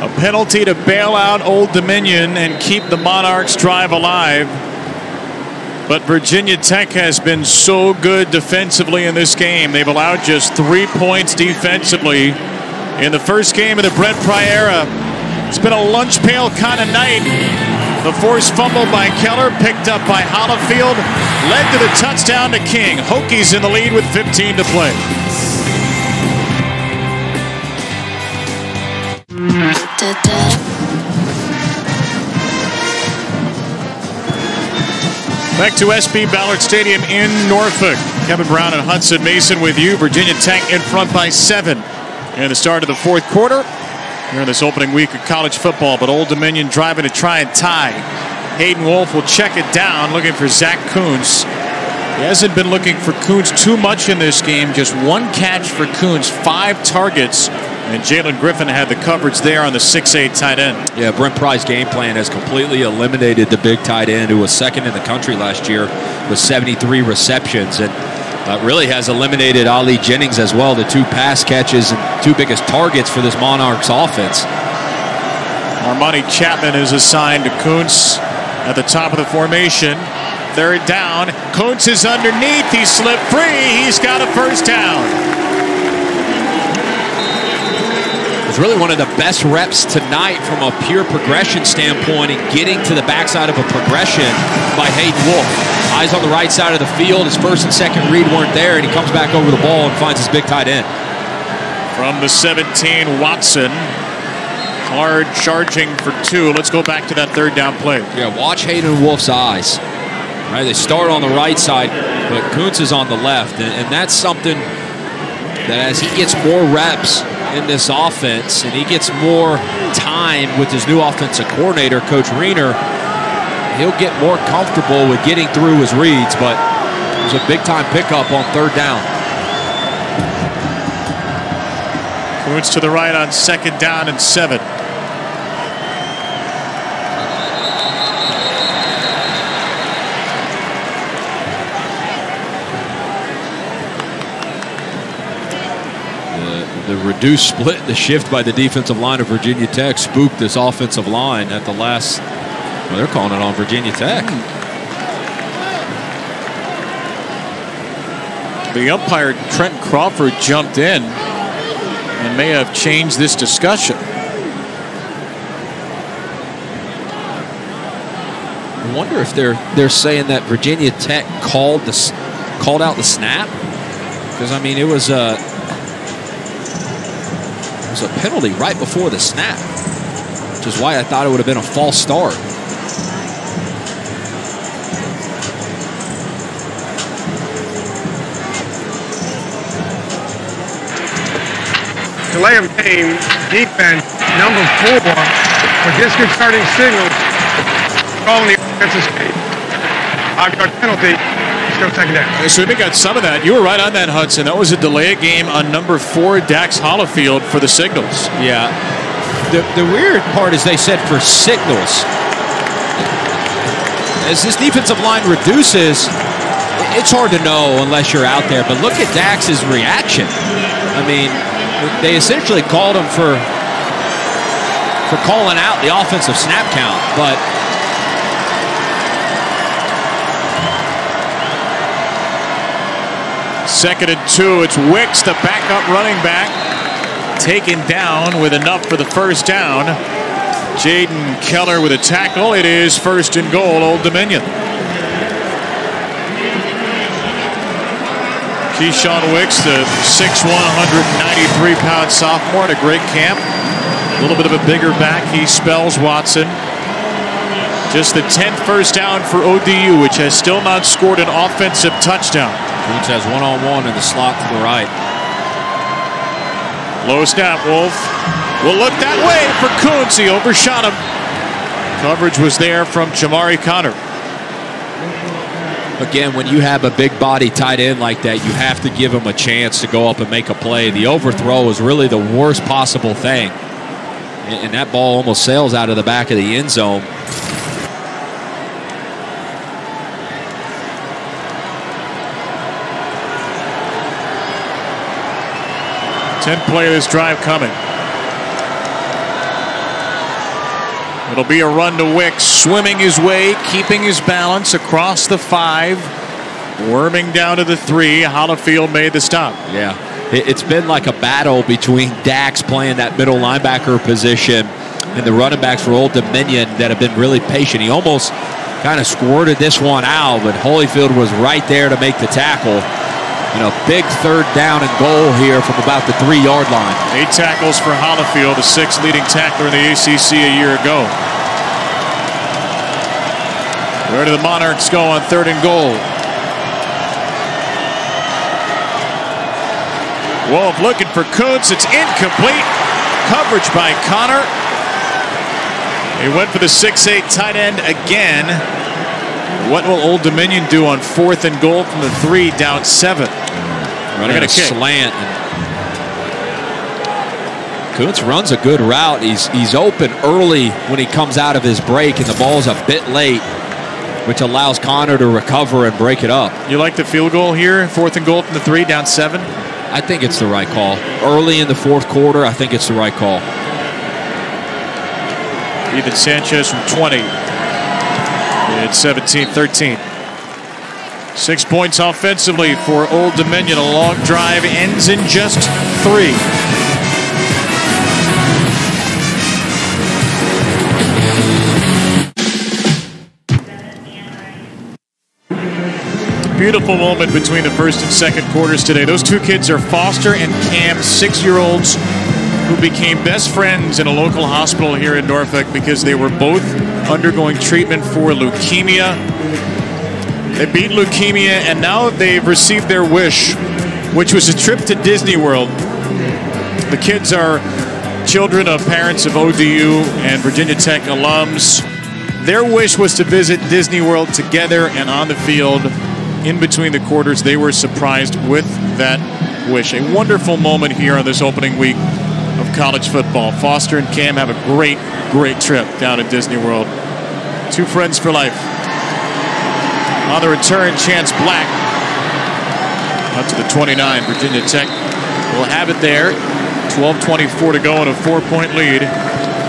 A penalty to bail out Old Dominion and keep the Monarchs drive alive. But Virginia Tech has been so good defensively in this game. They've allowed just 3 points defensively in the first game of the Brent Pry era. It's been a lunch pail kind of night. The forced fumble by Keller, picked up by Hollifield, led to the touchdown to King. Hokies in the lead with 15 to play. Back to SB Ballard Stadium in Norfolk. Kevin Brown and Hudson Mason with you. Virginia Tech in front by 7 in the start of the 4th quarter. Here in this opening week of college football, but Old Dominion driving to try and tie. Hayden Wolff will check it down, looking for Zach Kuntz. He hasn't been looking for Kuntz too much in this game. Just 1 catch for Kuntz, 5 targets. And Jalen Griffin had the coverage there on the 6'8 tight end. Yeah, Brent Pry's game plan has completely eliminated the big tight end who was 2nd in the country last year with 73 receptions. And really has eliminated Ali Jennings as well, the 2 pass catches and 2 biggest targets for this Monarchs offense. Armani Chapman is assigned to Kuntz at the top of the formation. 3rd down. Kuntz is underneath. He slipped free. He's got a first down. It's really one of the best reps tonight from a pure progression standpoint and getting to the backside of a progression by Hayden Wolff. Eyes on the right side of the field. His 1st and 2nd read weren't there, and he comes back over the ball and finds his big tight end. From the 17, Watson. Hard charging for 2. Let's go back to that 3rd down play. Yeah, watch Hayden Wolff's eyes. Right, they start on the right side, but Kuntz is on the left, and that's something that as he gets more reps in this offense and he gets more time with his new offensive coordinator, Coach Riener, he'll get more comfortable with getting through his reads, but it was a big-time pickup on 3rd down. Kuntz to the right on 2nd down and 7. The reduced split, the shift by the defensive line of Virginia Tech spooked this offensive line at the last. Well, they're calling it on Virginia Tech. The umpire, Trent Crawford, jumped in and may have changed this discussion. I wonder if they're saying that Virginia Tech called out the snap, because I mean it was a penalty right before the snap, which is why I thought it would have been a false start. Delay of game, defense, number 4, for disconcerting signals, calling the offensive speed. 5-yard penalty, still second down. So we got some of that. You were right on that, Hudson. That was a delay of game on number 4, Dax Hollifield, for the signals. Yeah. The weird part is they said for signals. As this defensive line reduces, it's hard to know unless you're out there, but look at Dax's reaction. I mean, they essentially called him for calling out the offensive snap count, but second and 2. It's Wicks, the backup running back, taken down with enough for the first down. Jaden Keller with a tackle. It is first and goal, Old Dominion. Keyshawn Wicks, the 6'1", 193-pound sophomore, at a great camp. A little bit of a bigger back. He spells Watson. Just the 10th first down for ODU, which has still not scored an offensive touchdown. Woods has one-on-one in the slot to the right. Low snap, Wolf will look that way for Kuntz. He overshot him. Coverage was there from Jamari Connor. Again, when you have a big body tight end like that, you have to give him a chance to go up and make a play. The overthrow is really the worst possible thing. And that ball almost sails out of the back of the end zone. Tenth play of this drive coming. It'll be a run to Wicks, swimming his way, keeping his balance across the 5, worming down to the 3. Hollifield made the stop. Yeah, it's been like a battle between Dax playing that middle linebacker position and the running backs for Old Dominion that have been really patient. He almost kind of squirted this one out, but Holyfield was right there to make the tackle. You know, big third down and goal here from about the 3-yard line. 8 tackles for Hollifield, the 6th leading tackler in the ACC a year ago. Where do the Monarchs go on third and goal? Wolf looking for Kuntz. It's incomplete. Coverage by Connor. He went for the 6'8" tight end again. What will Old Dominion do on 4th and goal from the 3, down 7? Running a slant. Kuntz runs a good route. He's open early when he comes out of his break, and the ball's a bit late, which allows Connor to recover and break it up. You like the field goal here? 4th and goal from the 3, down 7? I think it's the right call. Early in the 4th quarter, I think it's the right call. Ethan Sanchez from 20. It's 17-13. 6 points offensively for Old Dominion. A long drive ends in just 3. Beautiful moment between the first and second quarters today. Those 2 kids are Foster and Cam, 6-year-olds who became best friends in a local hospital here in Norfolk because they were both undergoing treatment for leukemia. They beat leukemia, and now they've received their wish, which was a trip to Disney World. The kids are children of parents of ODU and Virginia Tech alums. Their wish was to visit Disney World together, and on the field, in between the quarters, they were surprised with that wish. A wonderful moment here on this opening week of college football. Foster and Cam have a great, great trip down at Disney World. 2 friends for life. On the return, Chance Black Up to the 29. Virginia Tech will have it there. 12:24 to go and a 4-point lead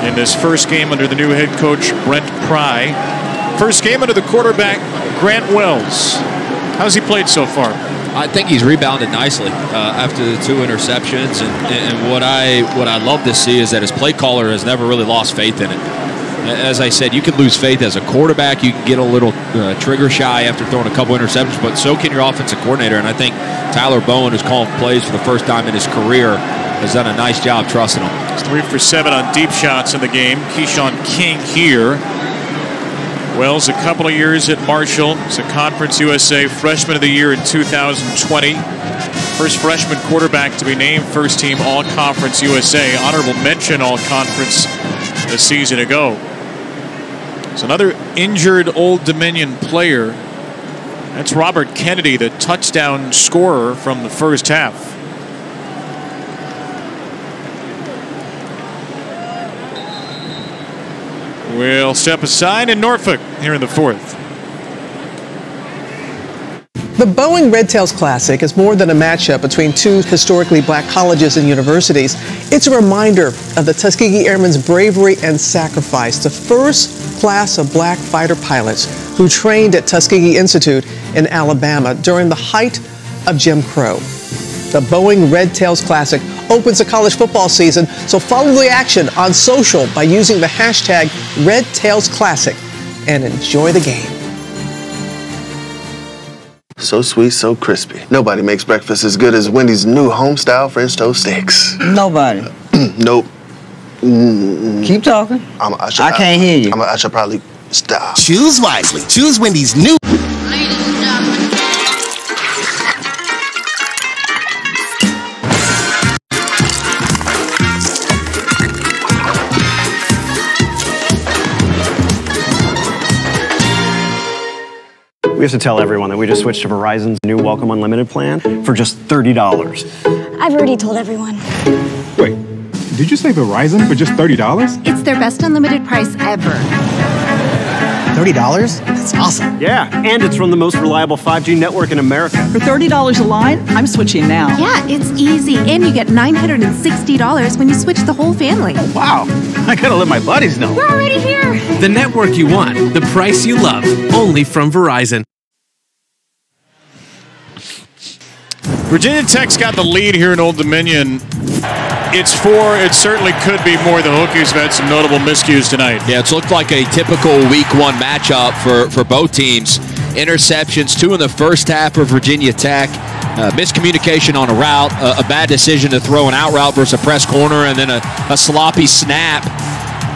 in this first game under the new head coach, Brent Pry. First game under the quarterback, Grant Wells. How's he played so far? I think he's rebounded nicely after the 2 interceptions. And what I love to see is that his play caller has never really lost faith in it. As I said, you can lose faith as a quarterback. You can get a little trigger shy after throwing a couple interceptions, but so can your offensive coordinator. And I think Tyler Bowen, who's calling plays for the first time in his career, has done a nice job trusting him. He's 3 for 7 on deep shots in the game. Keyshawn King here. Wells, a couple of years at Marshall. He's a Conference USA Freshman of the Year in 2020. First freshman quarterback to be named first team All-Conference USA. Honorable mention All-Conference a season ago. It's another injured Old Dominion player. That's Robert Kennedy, the touchdown scorer from the first half. We'll step aside in Norfolk here in the 4th. The Boeing Red Tails Classic is more than a matchup between 2 historically black colleges and universities. It's a reminder of the Tuskegee Airmen's bravery and sacrifice, the first class of black fighter pilots who trained at Tuskegee Institute in Alabama during the height of Jim Crow. The Boeing Red Tails Classic opens the college football season, so follow the action on social by using the hashtag RedTailsClassic and enjoy the game. So sweet, so crispy. Nobody makes breakfast as good as Wendy's new home-style French toast sticks. Nobody. Nope. Keep talking. I can't hear you. I should probably stop. Choose wisely. Choose Wendy's new. We have to tell everyone that we just switched to Verizon's new Welcome Unlimited plan for just $30. I've already told everyone. Wait, did you say Verizon for just $30? It's their best unlimited price ever. $30? That's awesome. Yeah, and it's from the most reliable 5G network in America. For $30 a line, I'm switching now. Yeah, it's easy. And you get $960 when you switch the whole family. Wow, I gotta let my buddies know. We're already here. The network you want, the price you love, only from Verizon. Virginia Tech's got the lead here in Old Dominion. It's 4. It certainly could be more. The Hokies have had some notable miscues tonight. Yeah, it's looked like a typical Week 1 matchup for both teams. Interceptions, 2 in the first half for Virginia Tech. Miscommunication on a route, a bad decision to throw an out route versus a press corner, and then a sloppy snap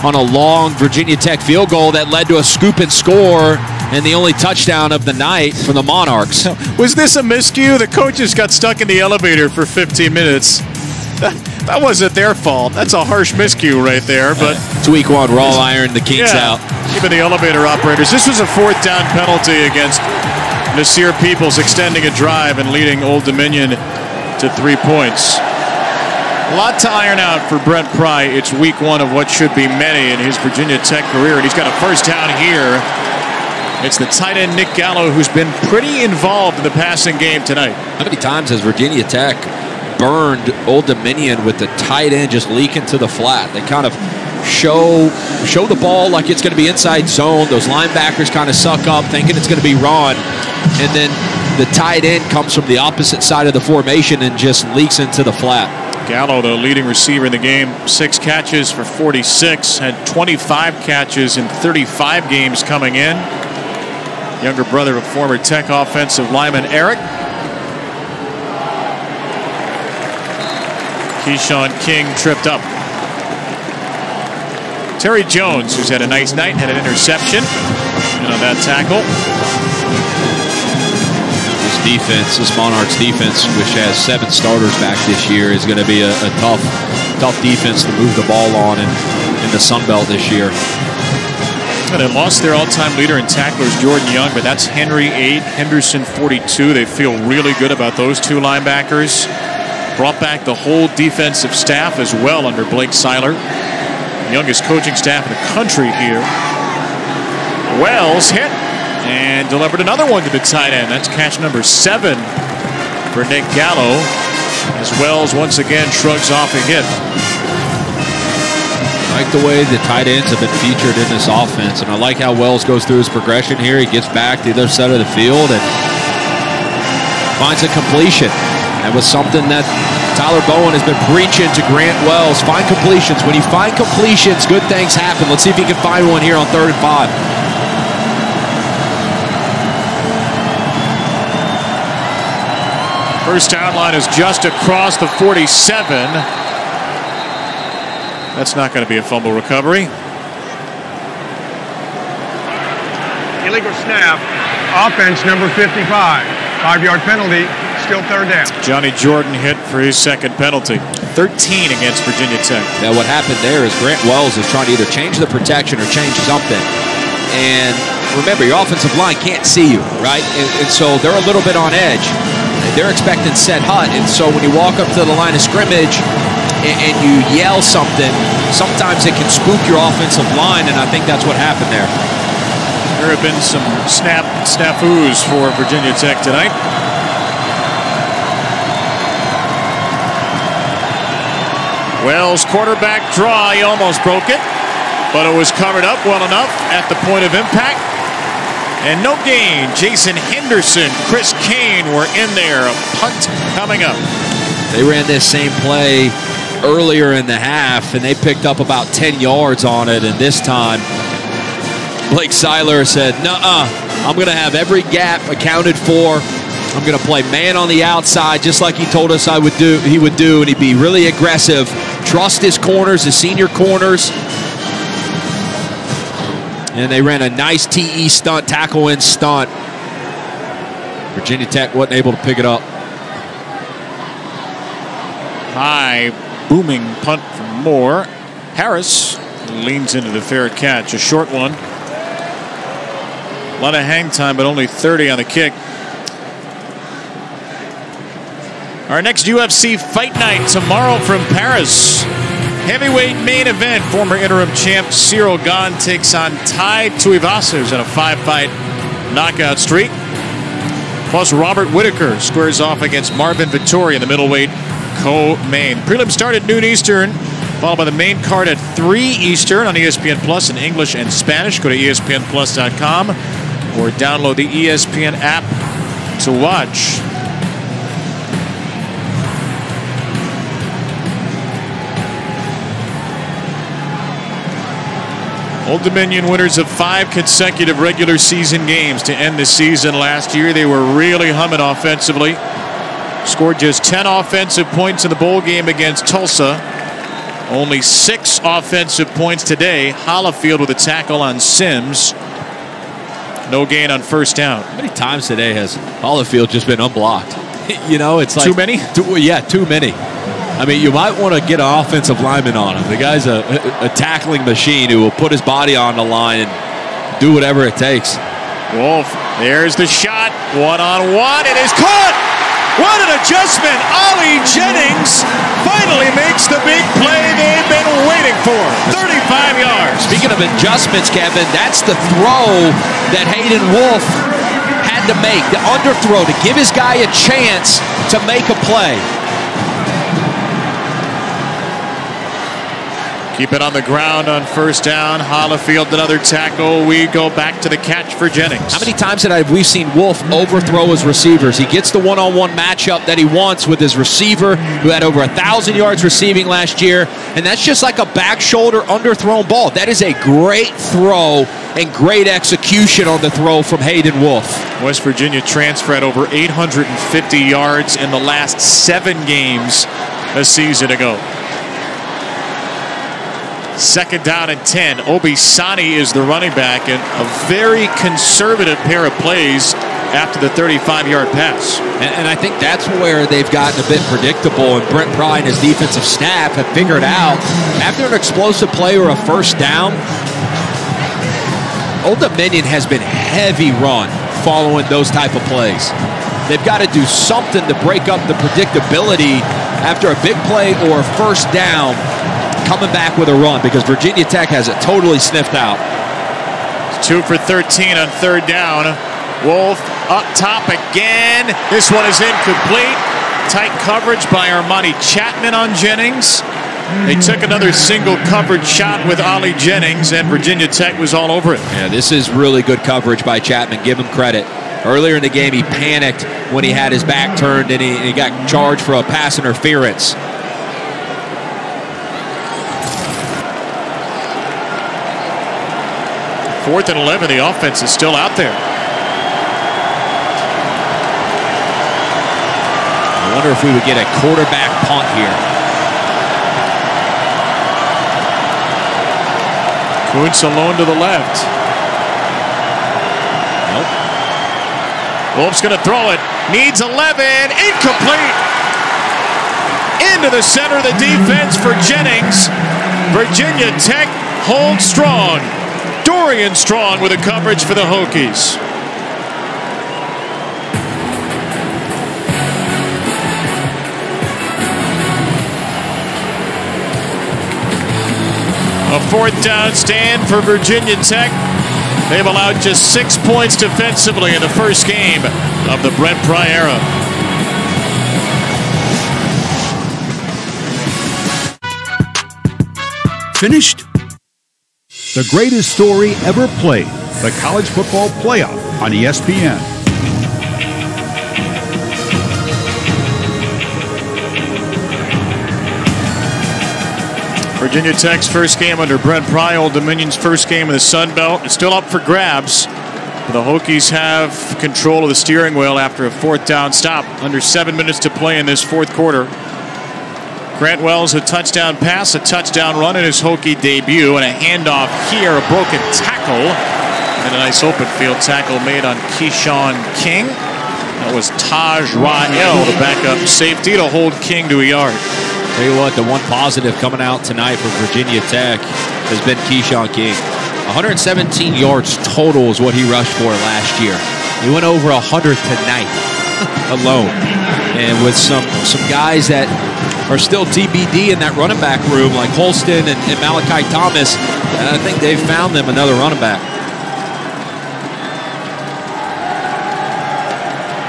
on a long Virginia Tech field goal that led to a scoop and score and the only touchdown of the night for the Monarchs. Was this a miscue? The coaches got stuck in the elevator for 15 minutes. That wasn't their fault. That's a harsh miscue right there. But it's Week 1. We're all iron the kinks out. Even the elevator operators. This was a 4th down penalty against Nasir Peoples, extending a drive and leading Old Dominion to 3 points. A lot to iron out for Brent Pry. It's Week 1 of what should be many in his Virginia Tech career, and he's got a first down here. It's the tight end Nick Gallo, who's been pretty involved in the passing game tonight. How many times has Virginia Tech burned Old Dominion with the tight end just leaking to the flat? They kind of show the ball like it's going to be inside zone. Those linebackers kind of suck up thinking it's going to be run, and then the tight end comes from the opposite side of the formation and just leaks into the flat. Gallo, the leading receiver in the game, 6 catches for 46, had 25 catches in 35 games coming in. Younger brother of former Tech offensive lineman Eric. Keyshawn King tripped up. Terry Jones, who's had a nice night, had an interception. And on that tackle. This Monarchs defense, which has 7 starters back this year, is going to be a tough defense to move the ball on in the Sun Belt this year. And they lost their all-time leader in tacklers, Jordan Young, but that's Henry 8, Henderson 42. They feel really good about those 2 linebackers. Brought back the whole defensive staff as well under Blake Seiler. Youngest coaching staff in the country here. Wells hit and delivered another one to the tight end. That's catch number 7 for Nick Gallo as Wells once again shrugs off a hit. I like the way the tight ends have been featured in this offense, and I like how Wells goes through his progression here. He gets back to the other side of the field and finds a completion. That was something that Tyler Bowen has been preaching to Grant Wells. Find completions. When you find completions, good things happen. Let's see if he can find one here on 3rd and 5. First down line is just across the 47. That's not going to be a fumble recovery. Illegal snap. Offense number 55. 5-yard penalty. Still 3rd down. Johnny Jordan hit for his second penalty. 13 against Virginia Tech. Now what happened there is Grant Wells is trying to either change the protection or change something. And remember, your offensive line can't see you, right? And so they're a little bit on edge. They're expecting set hut. And so when you walk up to the line of scrimmage and you yell something, sometimes it can spook your offensive line, and I think that's what happened there. There have been some snafus for Virginia Tech tonight. Wells quarterback draw, he almost broke it, but it was covered up well enough at the point of impact. And no gain. Jason Henderson, Chris Kane were in there. A punt coming up. They ran this same play earlier in the half, and they picked up about 10 yards on it. And this time, Blake Seiler said, "Nuh-uh, I'm going to have every gap accounted for. I'm going to play man on the outside, just like he told us he would do, and he'd be really aggressive. Trust his corners, his senior corners." And they ran a nice TE stunt, tackle in stunt. Virginia Tech wasn't able to pick it up. High, booming punt from Moore. Harris leans into the fair catch, a short one. A lot of hang time, but only 30 on the kick. Our next UFC Fight Night tomorrow from Paris. Heavyweight main event. Former interim champ Cyril Gane takes on Tai Tuivasa in a 5-fight knockout streak. Plus Robert Whittaker squares off against Marvin Vettori in the middleweight co-main. Prelim start at noon Eastern, followed by the main card at 3 Eastern on ESPN Plus in English and Spanish. Go to ESPNplus.com or download the ESPN app to watch. Old Dominion winners of 5 consecutive regular season games to end the season last year. They were really humming offensively. Scored just 10 offensive points in the bowl game against Tulsa. Only 6 offensive points today. Hollifield with a tackle on Sims. No gain on first down. How many times today has Hollifield just been unblocked? You know, it's like... Too many? Too many. I mean, you might want to get an offensive lineman on him. The guy's a tackling machine who will put his body on the line and do whatever it takes. Wolf, there's the shot. One-on-one. It is caught. What an adjustment. Ollie Jennings finally makes the big play they've been waiting for. 35 yards. Speaking of adjustments, Kevin, that's the throw that Hayden Wolf had to make. The underthrow to give his guy a chance to make a play. Keep it on the ground on first down. Hollifield, another tackle. We go back to the catch for Jennings. How many times have we seen Wolf overthrow his receivers? He gets the one-on-one matchup that he wants with his receiver, who had over 1,000 yards receiving last year, and that's just like a back shoulder underthrown ball. That is a great throw and great execution on the throw from Hayden Wolf. West Virginia transfer had over 850 yards in the last 7 games a season ago. Second down and 10. Obisani is the running back, and a very conservative pair of plays after the 35-yard pass. And I think that's where they've gotten a bit predictable, and Brent Pry and his defensive staff have figured out, after an explosive play or a first down, Old Dominion has been heavy run following those type of plays. They've got to do something to break up the predictability after a big play or a first down, coming back with a run, because Virginia Tech has it totally sniffed out. It's 2 for 13 on third down. Wolf Up top again. This one is incomplete. Tight coverage by Armani Chapman on Jennings. They took another single coverage shot with Ollie Jennings, and Virginia Tech was all over it. Yeah, this is really good coverage by Chapman. Give him credit. Earlier in the game, he panicked when he had his back turned, and he got charged for a pass interference. Fourth and 11, the offense is still out there. I wonder if we would get a quarterback punt here. Kuntz alone to the left. Nope. Wolf's going to throw it. Needs 11. Incomplete. Into the center of the defense for Jennings. Virginia Tech holds strong. Dorian Strong with a coverage for the Hokies. A fourth down stand for Virginia Tech. They've allowed just 6 points defensively in the first game of the Brent Pry era. Finished? The greatest story ever played, the College Football Playoff on ESPN. Virginia Tech's first game under Brent Pry, Old Dominion's first game in the Sun Belt, is still up for grabs. The Hokies have control of the steering wheel after a fourth down stop. Under 7 minutes to play in this fourth quarter. Grant Wells, a touchdown pass, a touchdown run in his Hokie debut, and a handoff here, a broken tackle, and a nice open field tackle made on Keyshawn King. That was Taj Rael, the backup safety, to hold King to a yard. Tell you what, the one positive coming out tonight for Virginia Tech has been Keyshawn King. 117 yards total is what he rushed for last year. He went over 100 tonight alone. And with some guys that are still TBD in that running back room, like Holston and Malachi Thomas, I think they've found them another running back.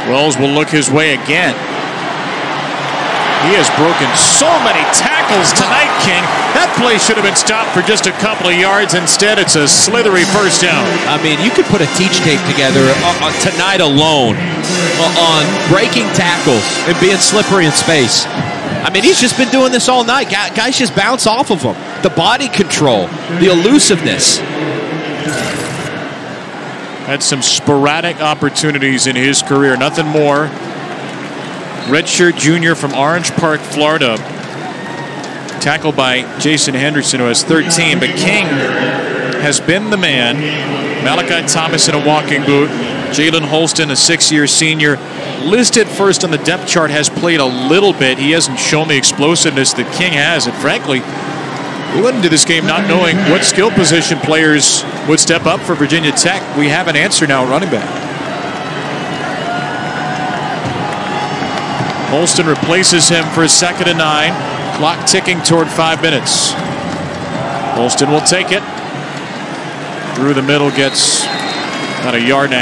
Wells will look his way again. He has broken so many tackles tonight, King. That play should have been stopped for just a couple of yards. Instead, it's a slithery first down. I mean, you could put a teach tape together tonight alone on breaking tackles and being slippery in space. I mean, he's just been doing this all night. Guys just bounce off of him. The body control, the elusiveness. Had some sporadic opportunities in his career, nothing more. Redshirt junior from Orange Park, Florida. Tackled by Jason Henderson, who has 13. But King has been the man. Malachi Thomas in a walking boot. Jalen Holston, a six-year senior, listed first on the depth chart, has played a little bit. He hasn't shown the explosiveness that King has. And frankly, we went into this game not knowing what skill position players would step up for Virginia Tech. We have an answer now at running back. Holston replaces him for a 2nd and 9. Clock ticking toward 5 minutes. Holston will take it. Through the middle, gets about 1.5 yards.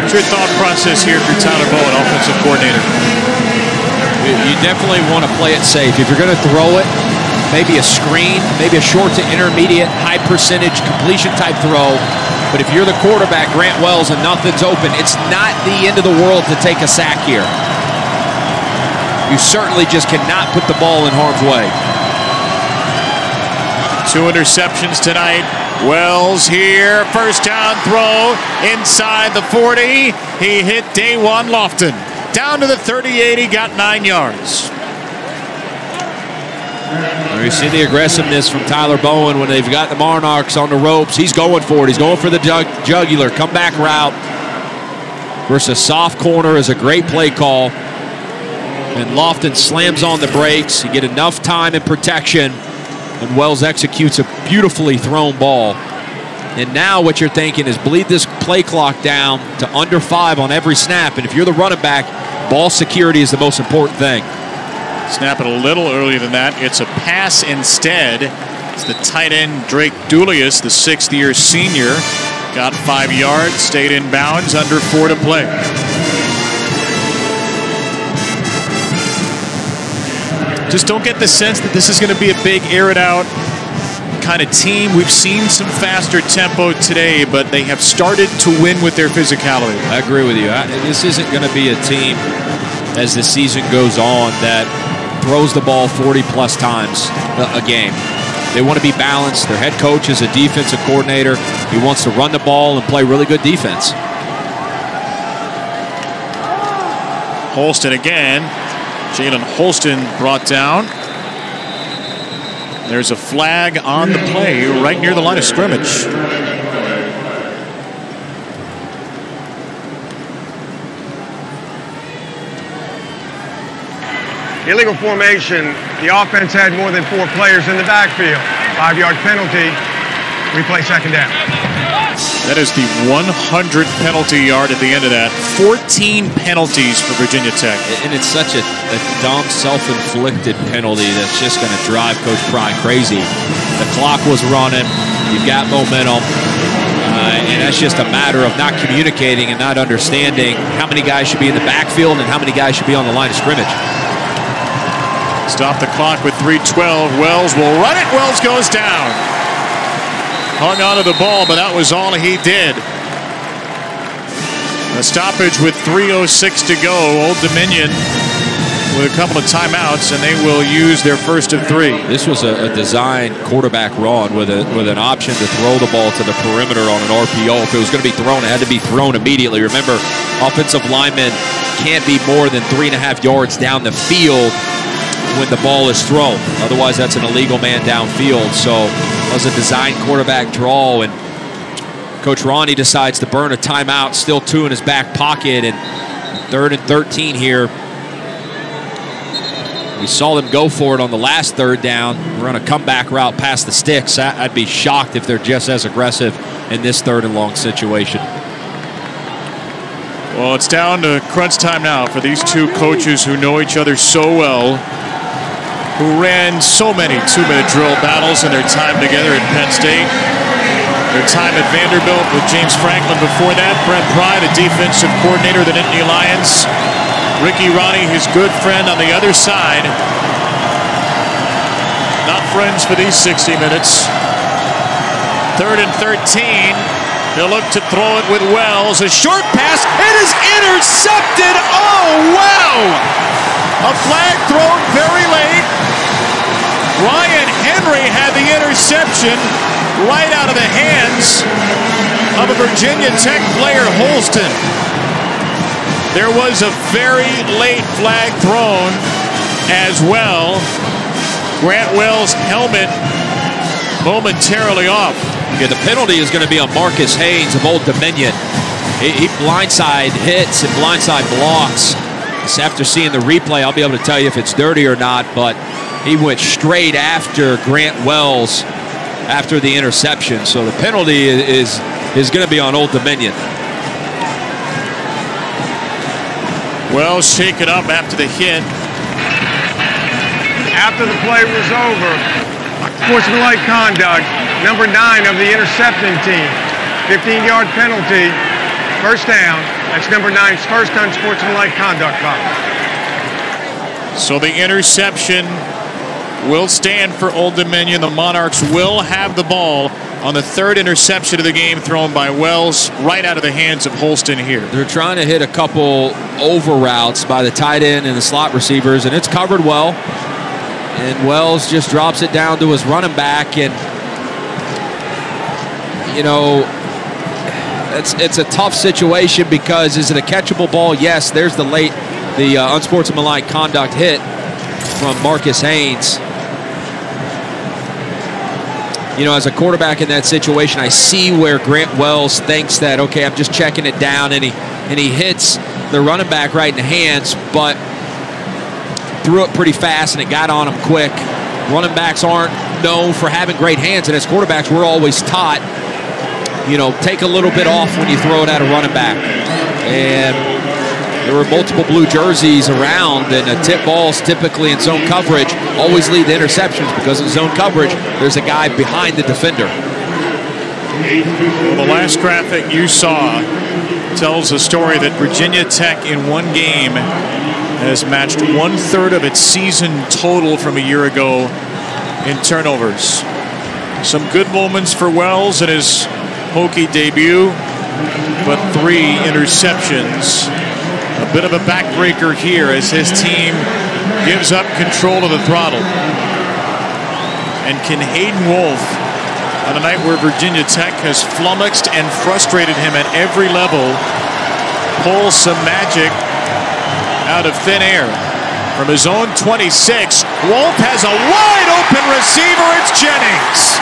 What's your thought process here for Tyler Bowen, offensive coordinator? You definitely want to play it safe. If you're going to throw it, maybe a screen, maybe a short to intermediate, high percentage completion type throw. But if you're the quarterback, Grant Wells, and nothing's open, it's not the end of the world to take a sack here. You certainly just cannot put the ball in harm's way. 2 interceptions tonight. Wells here, first down throw inside the 40. He hit day one Lofton. Down to the 38, he got 9 yards. You see the aggressiveness from Tyler Bowen when they've got the Monarchs on the ropes. He's going for it. He's going for the jugular. Comeback route versus soft corner is a great play call. And Lofton slams on the brakes. You get enough time and protection. And Wells executes a beautifully thrown ball. And now what you're thinking is bleed this play clock down to under 5 on every snap. And if you're the running back, ball security is the most important thing. Snap it a little earlier than that. It's a pass instead. It's the tight end Drake Dulius, the 6th-year senior. Got 5 yards, stayed in bounds, under 4 to play. Just don't get the sense that this is going to be a big air it out kind of team. We've seen some faster tempo today, but they have started to win with their physicality. I agree with you. This isn't going to be a team as the season goes on that throws the ball 40-plus times a game. They want to be balanced. Their head coach is a defensive coordinator. He wants to run the ball and play really good defense. Holston again. Jalen Holston brought down. There's a flag on the play right near the line of scrimmage. Illegal formation. The offense had more than 4 players in the backfield. 5-yard penalty. Replay second down. That is the 100th penalty yard at the end of that. 14 penalties for Virginia Tech. And it's such a dumb, self-inflicted penalty that's just going to drive Coach Pry crazy. The clock was running. You've got momentum. And that's just a matter of not communicating and not understanding how many guys should be in the backfield and how many guys should be on the line of scrimmage. Stop the clock with 3:12. Wells will run it. Wells goes down. Hung onto the ball, but that was all he did. A stoppage with 3:06 to go. Old Dominion with a couple of timeouts, and they will use their first of 3. This was a designed quarterback run with an option to throw the ball to the perimeter on an RPO. If it was going to be thrown, it had to be thrown immediately. Remember, offensive linemen can't be more than 3.5 yards down the field when the ball is thrown. Otherwise, that's an illegal man downfield. So it was a design quarterback draw, and Coach Ronnie decides to burn a timeout, still 2 in his back pocket, and 3rd and 13 here. We saw them go for it on the last 3rd down. Run a comeback route past the sticks. I'd be shocked if they're just as aggressive in this 3rd and long situation. Well, it's down to crunch time now for these two coaches who know each other so well, who ran so many 2-minute drill battles in their time together at Penn State. Their time at Vanderbilt with James Franklin before that. Brent Pry, the defensive coordinator of the Nittany Lions. Ricky Ronnie, his good friend on the other side. Not friends for these 60 minutes. 3rd and 13. He'll look to throw it with Wells. A short pass. It is intercepted. Oh, wow! A flag thrown very late. Ryan Henry had the interception right out of the hands of a Virginia Tech player, Holston. There was a very late flag thrown as well. Grant Wells' helmet momentarily off. Yeah, the penalty is going to be on Marcus Haynes of Old Dominion. He blindside hits and blindside blocks. After seeing the replay, I'll be able to tell you if it's dirty or not, but he went straight after Grant Wells after the interception. So the penalty is going to be on Old Dominion. Wells shaken up after the hit. After the play was over, sportsmanlike conduct, number 9 of the intercepting team. 15-yard penalty, first down. That's number 9's first unsportsmanlike conduct foul. So the interception will stand for Old Dominion. The Monarchs will have the ball on the 3rd interception of the game thrown by Wells right out of the hands of Holston here. They're trying to hit a couple over routes by the tight end and the slot receivers, and it's covered well. And Wells just drops it down to his running back, and you know, it's a tough situation because is it a catchable ball? Yes, there's the unsportsmanlike conduct hit from Marcus Haynes. You know, as a quarterback in that situation, I see where Grant Wells thinks that, okay, I'm just checking it down, and he hits the running back right in the hands, but threw it pretty fast, and it got on him quick. Running backs aren't known for having great hands, and as quarterbacks, we're always taught, you know, take a little bit off when you throw it at a running back. And There were multiple blue jerseys around, and a tip ball's typically in zone coverage always lead to interceptions because in zone coverage, there's a guy behind the defender. Well, the last graphic you saw tells a story that Virginia Tech in one game has matched 1/3 of its season total from a year ago in turnovers. Some good moments for Wells in his Hokie debut, but 3 interceptions. A bit of a backbreaker here as his team gives up control of the throttle. And can Hayden Wolff, on a night where Virginia Tech has flummoxed and frustrated him at every level, pull some magic out of thin air? From his own 26, Wolff has a wide open receiver. It's Jennings.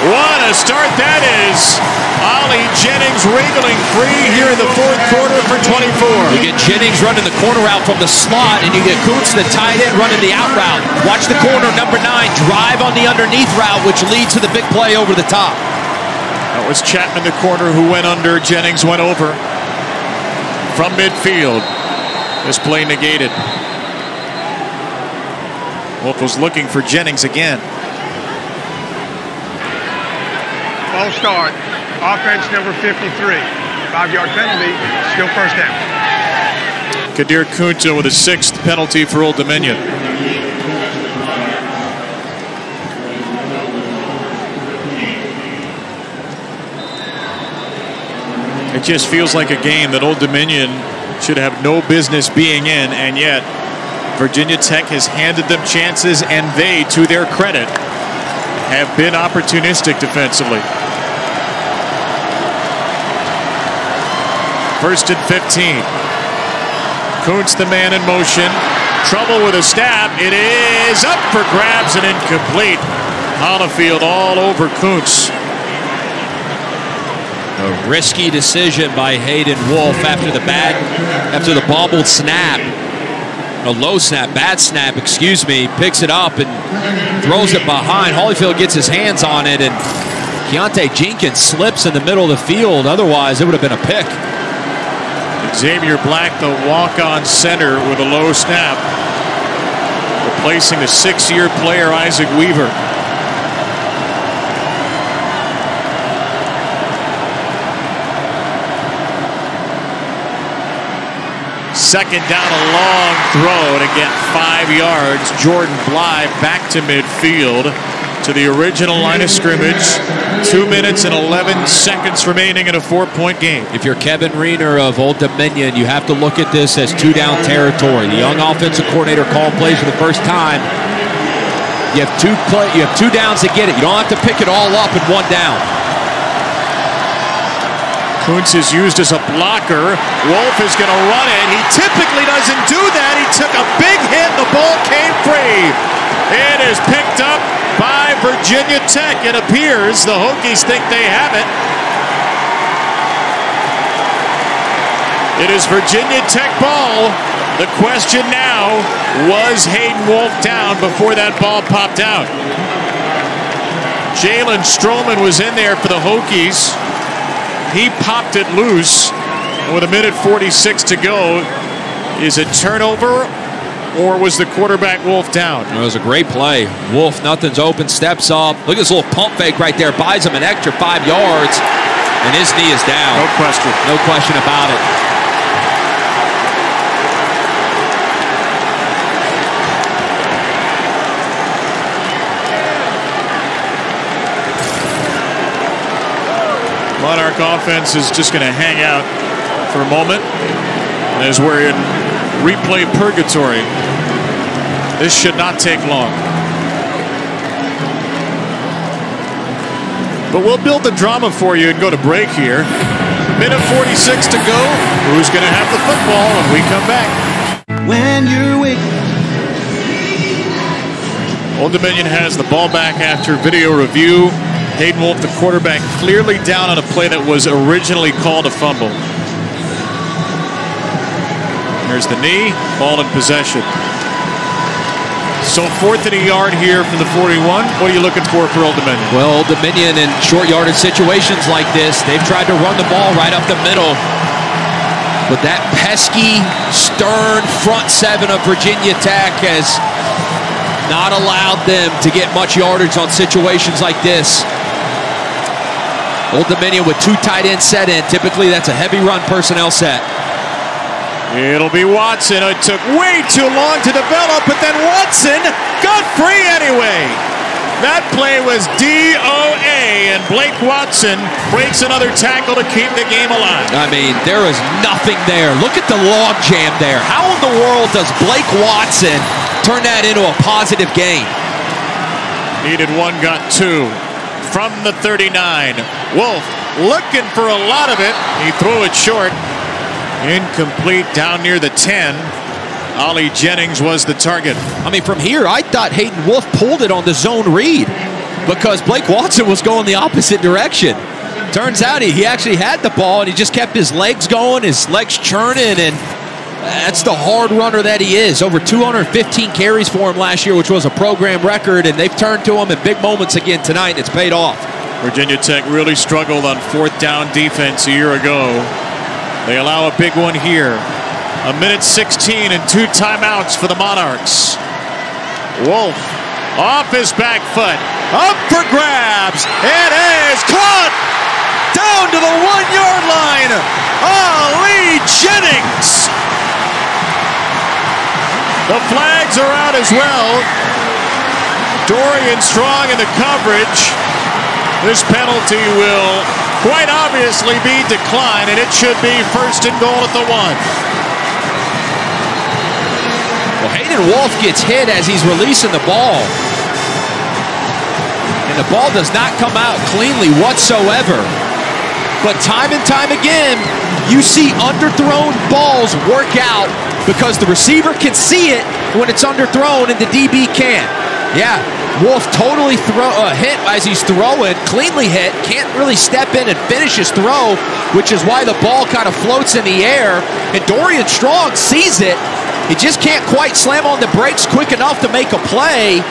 What a start that is. Ollie Jennings wriggling free here in the 4th quarter for 24. You get Jennings running the corner out from the slot, and you get Kuntz, the tight end, running the out route. Watch the corner, number 9, drive on the underneath route, which leads to the big play over the top. That was Chapman, the corner, who went under. Jennings went over from midfield. This play negated. Wolff was looking for Jennings again. False start. Offense number 53. 5-yard penalty. Still first down. Kadir Kunta with a 6th penalty for Old Dominion. It just feels like a game that Old Dominion should have no business being in, and yet Virginia Tech has handed them chances, and they, to their credit, have been opportunistic defensively. 1st and 15. Kuntz, the man in motion. Trouble with a snap. It is up for grabs and incomplete. Holifield all over Kuntz. A risky decision by Hayden Wolff after the bobbled snap. A low snap, bad snap, excuse me, picks it up and throws it behind. Holyfield gets his hands on it, and Keontae Jenkins slips in the middle of the field. Otherwise, it would have been a pick. Xavier Black, the walk-on center, with a low snap, replacing the 6-year player Isaac Weaver. Second down, a long throw to get 5 yards. Jordan Bly back to midfield to the original line of scrimmage. 2 minutes and 11 seconds remaining in a 4-point game. If you're Kevin Riener of Old Dominion, you have to look at this as 2-down territory. The young offensive coordinator called plays for the first time. You have 2 downs to get it. You don't have to pick it all up in 1 down. Kuntz is used as a blocker. Wolff is going to run it. He typically doesn't do that. He took a big hit. The ball came free. It is picked up by Virginia Tech. It appears the Hokies think they have it. It is Virginia Tech ball. The question now, was Hayden Wolff down before that ball popped out? Jalen Stroman was in there for the Hokies. He popped it loose. And with 1:46 to go, is it turnover, or was the quarterback Wolff down? It was a great play. Wolff, nothing's open, steps up. Look at this little pump fake right there. Buys him an extra 5 yards, and his knee is down. No question. No question about it. Monarch offense is just going to hang out for a moment as we're in replay purgatory. This should not take long. But we'll build the drama for you and go to break here. 1:46 to go. Who's going to have the football when we come back? When you're awake. Old Dominion has the ball back after video review. Hayden Wolff, the quarterback, clearly down on a play that was originally called a fumble. There's the knee, ball in possession. So 4th and a yard here from the 41. What are you looking for Old Dominion? Well, Old Dominion in short yardage situations like this, they've tried to run the ball right up the middle. But that pesky, stern front seven of Virginia Tech has not allowed them to get much yardage on situations like this. Old Dominion with 2 tight ends set in. Typically, that's a heavy run personnel set. It'll be Watson. It took way too long to develop, but then Watson got free anyway. That play was DOA, and Blake Watson breaks another tackle to keep the game alive. I mean, there is nothing there. Look at the log jam there. How in the world does Blake Watson turn that into a positive gain? Needed 1, got 2. From the 39. Wolf looking for a lot of it. He threw it short. Incomplete down near the 10. Ollie Jennings was the target. I mean, from here, I thought Hayden Wolf pulled it on the zone read because Blake Watson was going the opposite direction. Turns out he actually had the ball, and he just kept his legs going, his legs churning, and that's the hard runner that he is. Over 215 carries for him last year, which was a program record, and they've turned to him in big moments again tonight, and it's paid off. Virginia Tech really struggled on 4th down defense a year ago. They allow a big one here. 1:16 and 2 timeouts for the Monarchs. Wolf off his back foot, up for grabs. It is caught down to the 1-yard line. Ollie Jennings. The flags are out as well. Dorian Strong in the coverage. This penalty will quite obviously be declined, and it should be 1st and goal at the 1. Well, Hayden Wolf gets hit as he's releasing the ball. And the ball does not come out cleanly whatsoever. But time and time again, you see underthrown balls work out because the receiver can see it when it's underthrown and the DB can't. Yeah, Wolf totally hit as he's throwing, cleanly hit, can't really step in and finish his throw, which is why the ball kind of floats in the air. And Dorian Strong sees it. He just can't quite slam on the brakes quick enough to make a play.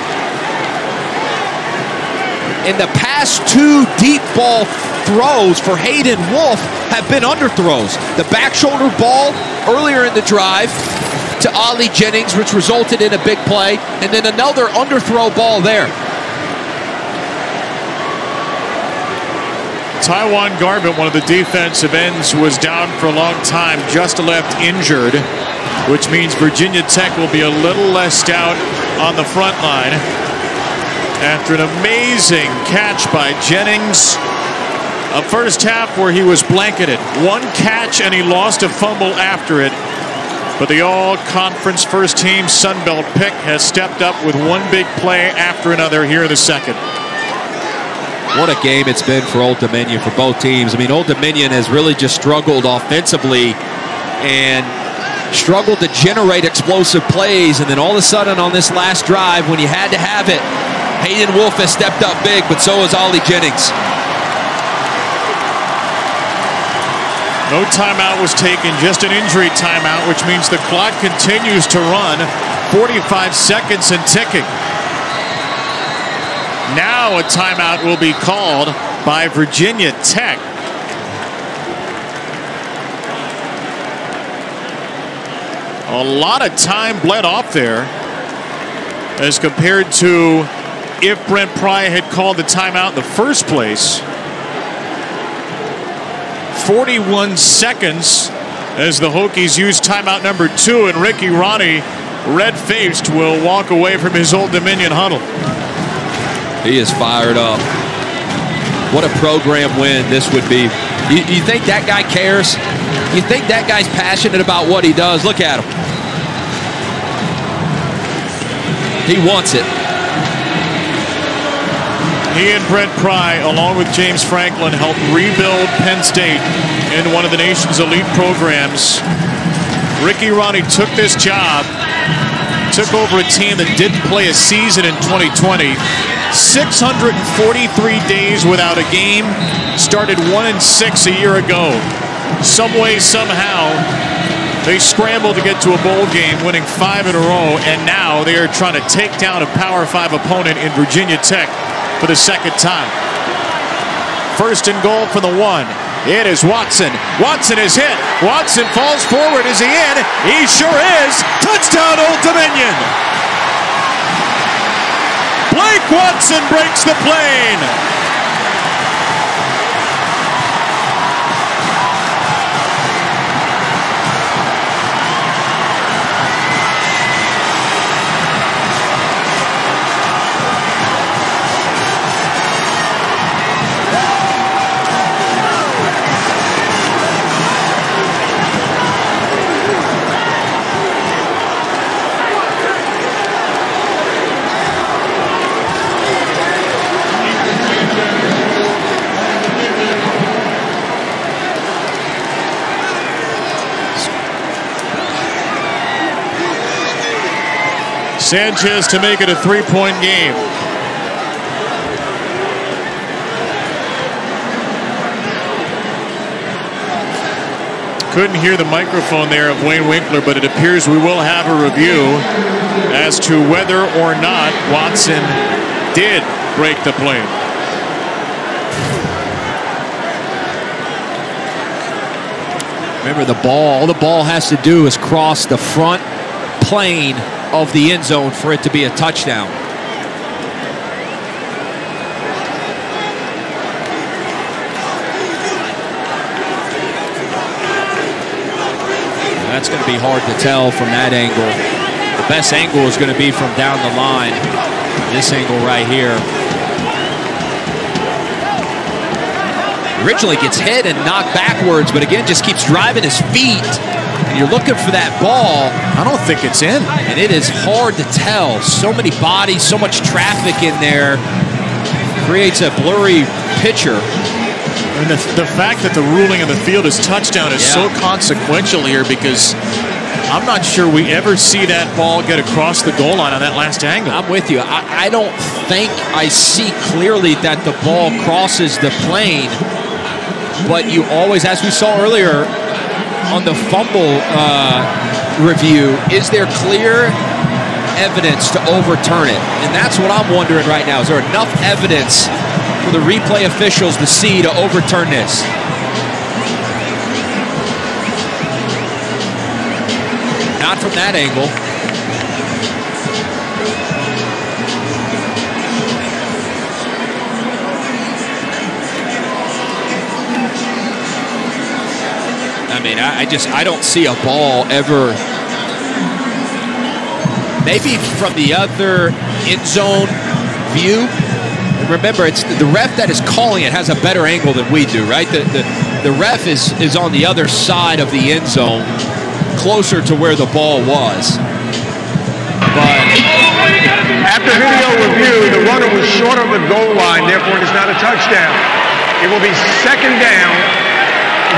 And the past 2 deep ball throws for Hayden Wolf have been underthrows. The back shoulder ball earlier in the drive to Ollie Jennings, which resulted in a big play, and then another underthrow ball there. Tywan Garbett, one of the defensive ends, was down for a long time, just left injured, which means Virginia Tech will be a little less stout on the front line. After an amazing catch by Jennings, a first half where he was blanketed. 1 catch and he lost a fumble after it. But the all-conference first-team Sun Belt pick has stepped up with 1 big play after another here in the 2nd. What a game it's been for Old Dominion, for both teams. I mean, Old Dominion has really just struggled offensively and struggled to generate explosive plays. And then all of a sudden on this last drive, when you had to have it, Hayden Wolf has stepped up big, but so has Ollie Jennings. No timeout was taken, just an injury timeout, which means the clock continues to run. 45 seconds and ticking. Now a timeout will be called by Virginia Tech. A lot of time bled off there as compared to if Brent Pry had called the timeout in the first place. 41 seconds as the Hokies use timeout number 2, and Ricky Ronnie, red-faced, will walk away from his Old Dominion huddle. He is fired up. What a program win this would be. You think that guy cares? You think that guy's passionate about what he does? Look at him. He wants it. He and Brent Pry, along with James Franklin, helped rebuild Penn State in one of the nation's elite programs. Ricky Ronnie took this job, took over a team that didn't play a season in 2020. 643 days without a game, started 1-6 a year ago. Some way, somehow, they scrambled to get to a bowl game, winning 5 in a row, and now they are trying to take down a Power 5 opponent in Virginia Tech for the 2nd time. 1st and goal for the 1. It is Watson. Watson is hit. Watson falls forward. Is he in? He sure is. Touchdown, Old Dominion. Blake Watson breaks the plane. Sanchez to make it a 3-point game. Couldn't hear the microphone there of Wayne Winkler, but it appears we will have a review as to whether or not Watson did break the plane. Remember, the ball, all the ball has to do is cross the front plane of the end zone for it to be a touchdown. That's going to be hard to tell from that angle. The best angle is going to be from down the line. This angle right here. Originally gets hit and knocked backwards, but again just keeps driving his feet. And you're looking for that ball. I don't think it's in. And it is hard to tell. So many bodies, so much traffic in there. Creates a blurry picture. And the fact that the ruling of the field is touchdown is so consequential here, because I'm not sure we ever see that ball get across the goal line on that last angle. I'm with you. I don't think I see clearly that the ball crosses the plane. But you always, as we saw earlier on the fumble review, is there clear evidence to overturn it? And that's what I'm wondering right now. Is there enough evidence for the replay officials to see to overturn this? Not from that angle. I mean, I don't see a ball ever. Maybe from the other end zone view. Remember, it's the ref that is calling it has a better angle than we do, right? The ref is on the other side of the end zone, closer to where the ball was. But after video review, the runner was short of the goal line, therefore it is not a touchdown. It will be second down,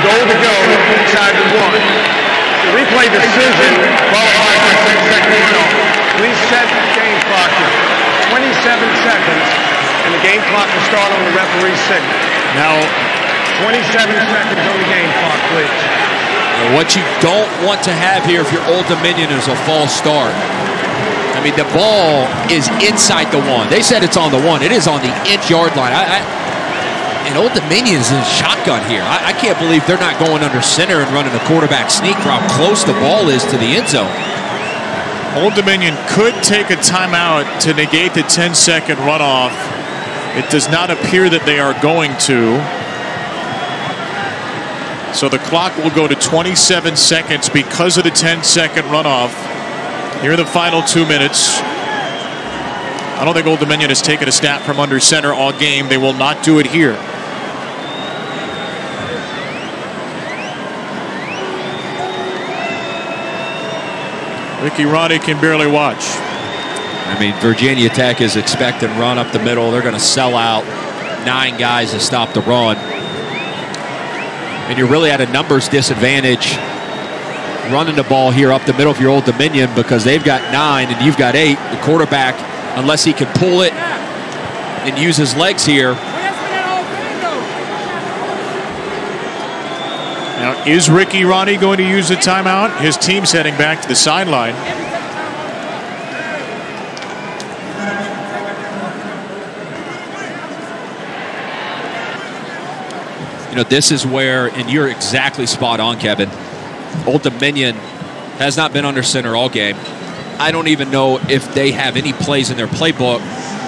goal to go inside the 1. The replay decision qualifies for 10-second runoff. Please set the game clock to 27 seconds, and the game clock will start on the referee's signal. Now, 27 seconds on the game clock, please. What you don't want to have here if you're Old Dominion is a false start. I mean, the ball is inside the 1. They said it's on the 1. It is on the inch-yard line. And Old Dominion is in shotgun here. I can't believe they're not going under center and running a quarterback sneak for how close the ball is to the end zone. Old Dominion could take a timeout to negate the 10-second runoff. It does not appear that they are going to. So the clock will go to 27 seconds because of the 10-second runoff. Here are the final 2 minutes. I don't think Old Dominion has taken a snap from under center all game. They will not do it here. Ricky Ronnie can barely watch. I mean, Virginia Tech is expecting run up the middle. They're going to sell out 9 guys to stop the run. And you're really at a numbers disadvantage running the ball here up the middle if you're Old Dominion, because they've got 9 and you've got 8. The quarterback, unless he can pull it and use his legs here. Now, is Ricky Ronnie going to use the timeout? His team's heading back to the sideline. You know, this is where, and you're exactly spot on, Kevin. Old Dominion has not been under center all game. I don't even know if they have any plays in their playbook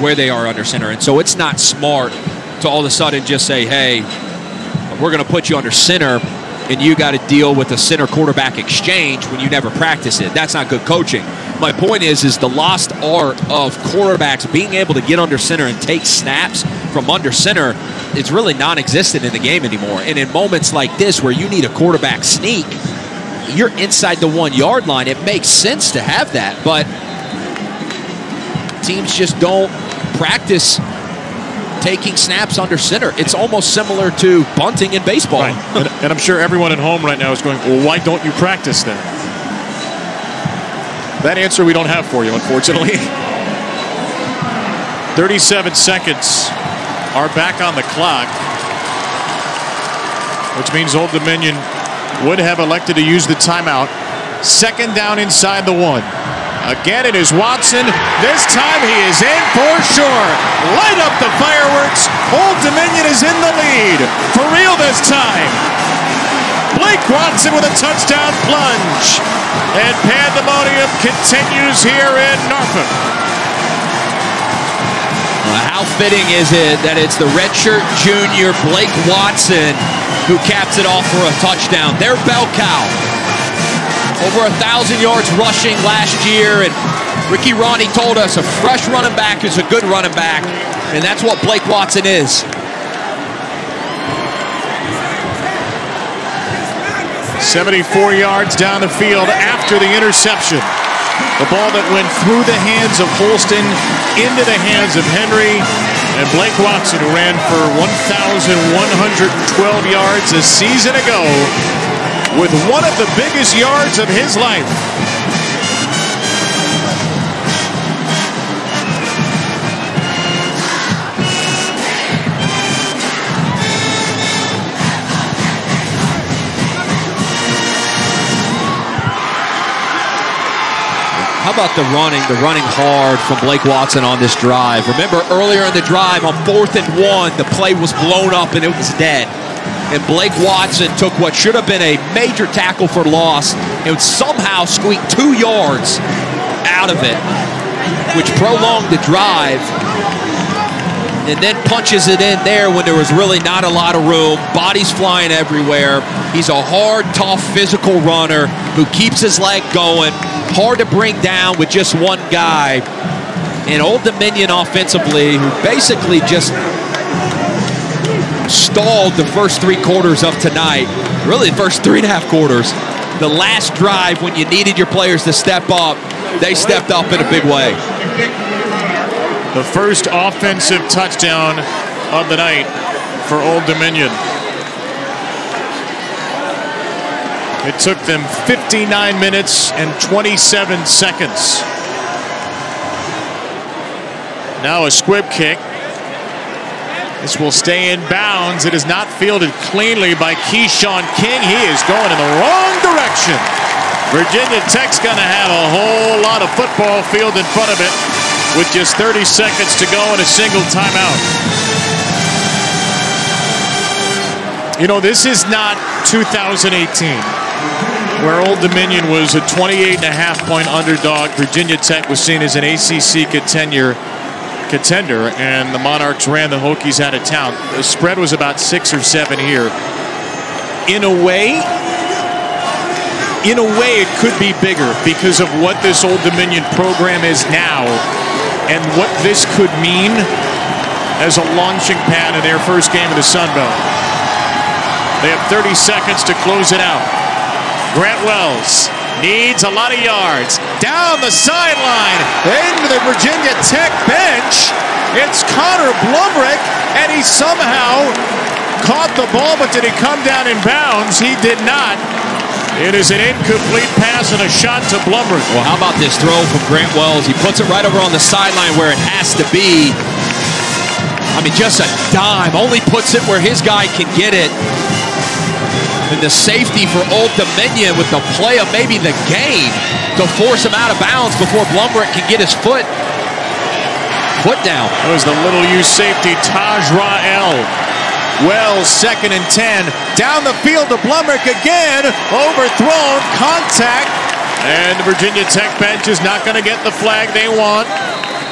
where they are under center. And so it's not smart to all of a sudden just say, hey, we're going to put you under center and you got to deal with a center quarterback exchange when you never practice it. That's not good coaching. My point is the lost art of quarterbacks being able to get under center and take snaps from under center is really non-existent in the game anymore. And in moments like this where you need a quarterback sneak, you're inside the 1 yard line. It makes sense to have that, but teams just don't practice taking snaps under center. It's almost similar to bunting in baseball. Right. And I'm sure everyone at home right now is going, well, why don't you practice then? That answer we don't have for you, unfortunately. 37 seconds are back on the clock, which means Old Dominion would have elected to use the timeout. Second down inside the 1. Again, it is Watson. This time he is in for sure. Light up the fireworks. Old Dominion is in the lead. For real this time. Blake Watson with a touchdown plunge. And pandemonium continues here in Norfolk. Well, how fitting is it that it's the redshirt junior Blake Watson who caps it off for a touchdown. Their bell cow. Over 1,000 yards rushing last year, and Ricky Ronnie told us a fresh running back is a good running back, and that's what Blake Watson is. 74 yards down the field after the interception. The ball that went through the hands of Holston into the hands of Henry, and Blake Watson, who ran for 1,112 yards a season ago, with one of the biggest yards of his life. How about the running hard from Blake Watson on this drive? Remember earlier in the drive on 4th and 1, the play was blown up and it was dead. And Blake Watson took what should have been a major tackle for loss and somehow squeaked 2 yards out of it, which prolonged the drive, and then punches it in there when there was really not a lot of room. Bodies flying everywhere. He's a hard, tough, physical runner who keeps his leg going. Hard to bring down with just one guy. And Old Dominion offensively, who basically just stalled the first 3 quarters of tonight, really the first 3.5 quarters. The last drive when you needed your players to step up, they stepped up in a big way. The first offensive touchdown of the night for Old Dominion. It took them 59 minutes and 27 seconds. Now a squib kick. This will stay in bounds. It is not fielded cleanly by Keyshawn King. He is going in the wrong direction. Virginia Tech's going to have a whole lot of football field in front of it with just 30 seconds to go and a single timeout. You know, this is not 2018, where Old Dominion was a 28.5-point underdog. Virginia Tech was seen as an ACC contender, and the Monarchs ran the Hokies out of town. The spread was about 6 or 7 here. In a way, it could be bigger because of what this Old Dominion program is now and what this could mean as a launching pad in their first game of the Sun Belt. They have 30 seconds to close it out. Grant Wells needs a lot of yards. Down the sideline, into the Virginia Tech bench. It's Connor Blumrick, and he somehow caught the ball, but did he come down in bounds? He did not. It is an incomplete pass and a shot to Blumrick. Well, how about this throw from Grant Wells? He puts it right over on the sideline where it has to be. I mean, just a dime. Only puts it where his guy can get it. And the safety for Old Dominion with the play of maybe the game to force him out of bounds before Blumrick can get his foot down. That was the little U safety, Taj Rael. Wells, 2nd and 10. Down the field to Blumrick again. Overthrown, contact. And the Virginia Tech bench is not going to get the flag they want.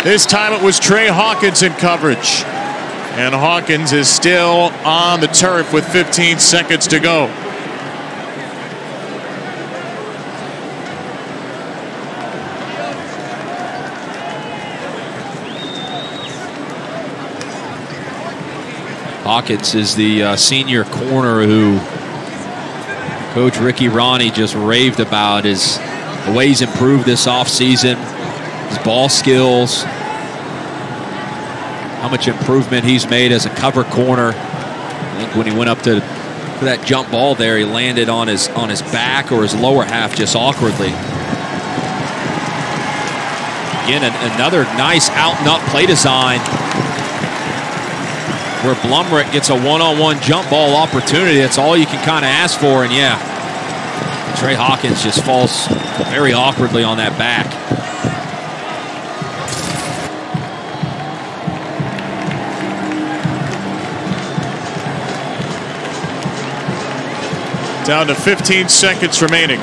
This time it was Trey Hawkins in coverage. And Hawkins is still on the turf with 15 seconds to go. Hawkins is the senior corner who Coach Ricky Rahne just raved about the way he's improved this offseason, his ball skills, how much improvement he's made as a cover corner. I think when he went up for that jump ball there, he landed on his back or his lower half just awkwardly. Again, another nice out and up play design where Blumrick gets a one-on-one jump ball opportunity. That's all you can kind of ask for. And yeah, Trey Hawkins just falls very awkwardly on that back. Down to 15 seconds remaining.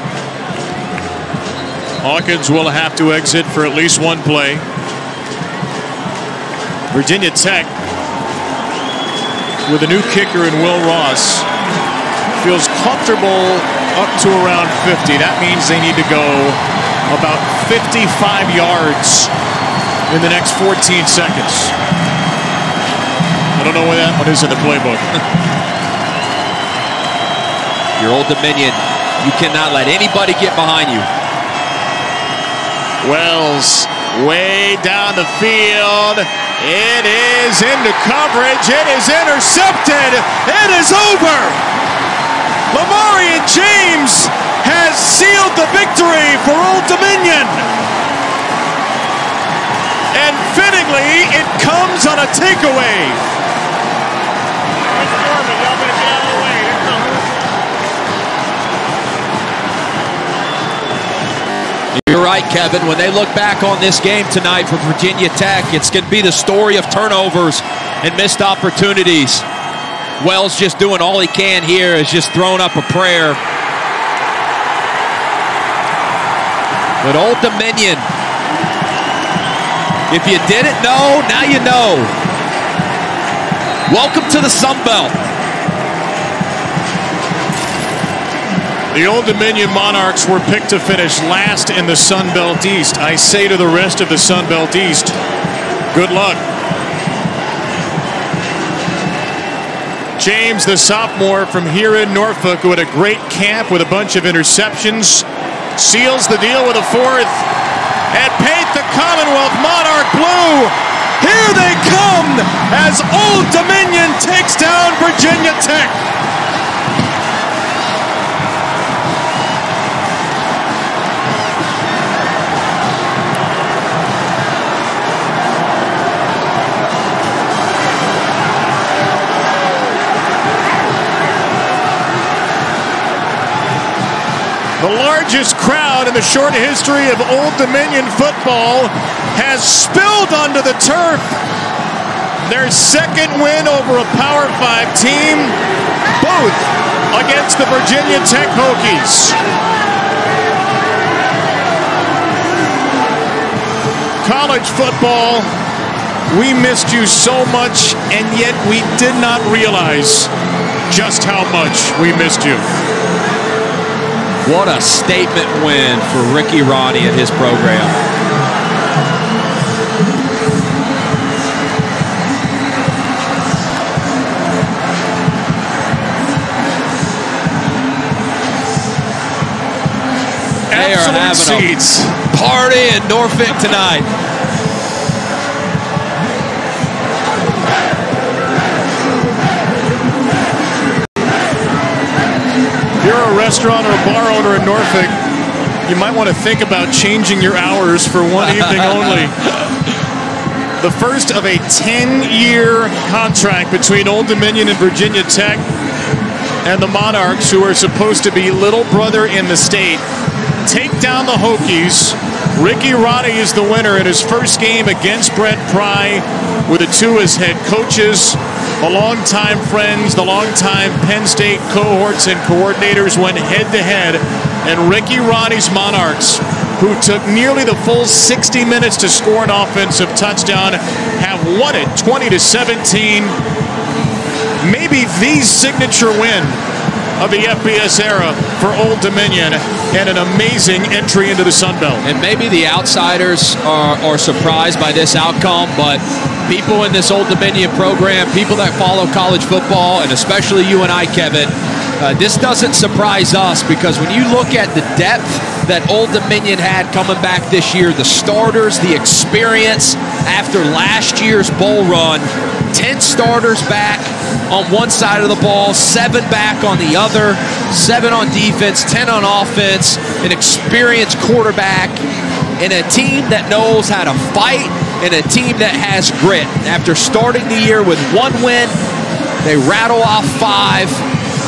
Hawkins will have to exit for at least one play. Virginia Tech, with a new kicker in Will Ross, feels comfortable up to around 50. That means they need to go about 55 yards in the next 14 seconds. I don't know where that one is in the playbook. Your Old Dominion, you cannot let anybody get behind you. Wells way down the field. It is into coverage. It is intercepted. It is over. Lamarian James has sealed the victory for Old Dominion. And fittingly, it comes on a takeaway. You're right, Kevin. When they look back on this game tonight for Virginia Tech, it's going to be the story of turnovers and missed opportunities. Wells just doing all he can here, is just throwing up a prayer. But Old Dominion, if you didn't know, now you know. Welcome to the Sun Belt. The Old Dominion Monarchs were picked to finish last in the Sun Belt East. I say to the rest of the Sun Belt East, good luck. James, the sophomore from here in Norfolk, who had a great camp with a bunch of interceptions, seals the deal with a fourth. And paint the Commonwealth Monarch blue. Here they come as Old Dominion takes down Virginia Tech. The largest crowd in the short history of Old Dominion football has spilled onto the turf. Their second win over a Power 5 team, both against the Virginia Tech Hokies. College football, we missed you so much, and yet we did not realize just how much we missed you. What a statement win for Ricky Rahne and his program. They are having a party in Norfolk tonight. If you're a restaurant or a bar owner in Norfolk, you might want to think about changing your hours for one evening only. The first of a 10-year contract between Old Dominion and Virginia Tech, and the Monarchs, who are supposed to be little brother in the state, take down the Hokies. Ricky Rahne is the winner in his first game against Brent Pry, with the two as head coaches. The longtime friends, the longtime Penn State cohorts and coordinators went head-to-head, and Ricky Rahne's Monarchs, who took nearly the full 60 minutes to score an offensive touchdown, have won it 20-17. Maybe the signature win of the FBS era for Old Dominion, and an amazing entry into the Sun Belt. And maybe the outsiders are surprised by this outcome, but people in this Old Dominion program, people that follow college football, and especially you and I, Kevin, this doesn't surprise us, because when you look at the depth that Old Dominion had coming back this year, the starters, the experience after last year's bowl run, 10 starters back on one side of the ball, 7 back on the other, 7 on defense, 10 on offense, an experienced quarterback, and a team that knows how to fight, and a team that has grit. After starting the year with 1 win, they rattle off 5,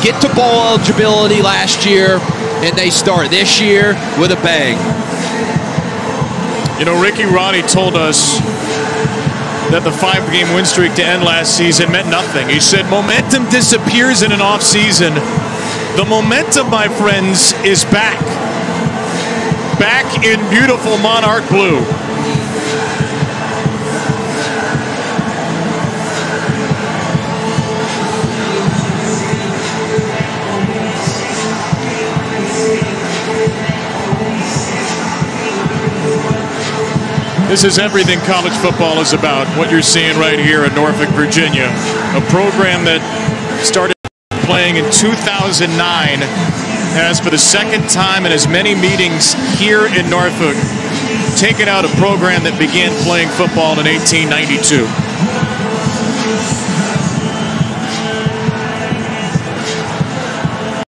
get to bowl eligibility last year, and they start this year with a bang. You know, Ricky Rahne told us that the 5-game win streak to end last season meant nothing. He said momentum disappears in an off season. The momentum, my friends, is back. Back in beautiful Monarch blue. This is everything college football is about, what you're seeing right here in Norfolk, Virginia. A program that started playing in 2009 has, for the second time in as many meetings here in Norfolk, taken out a program that began playing football in 1892.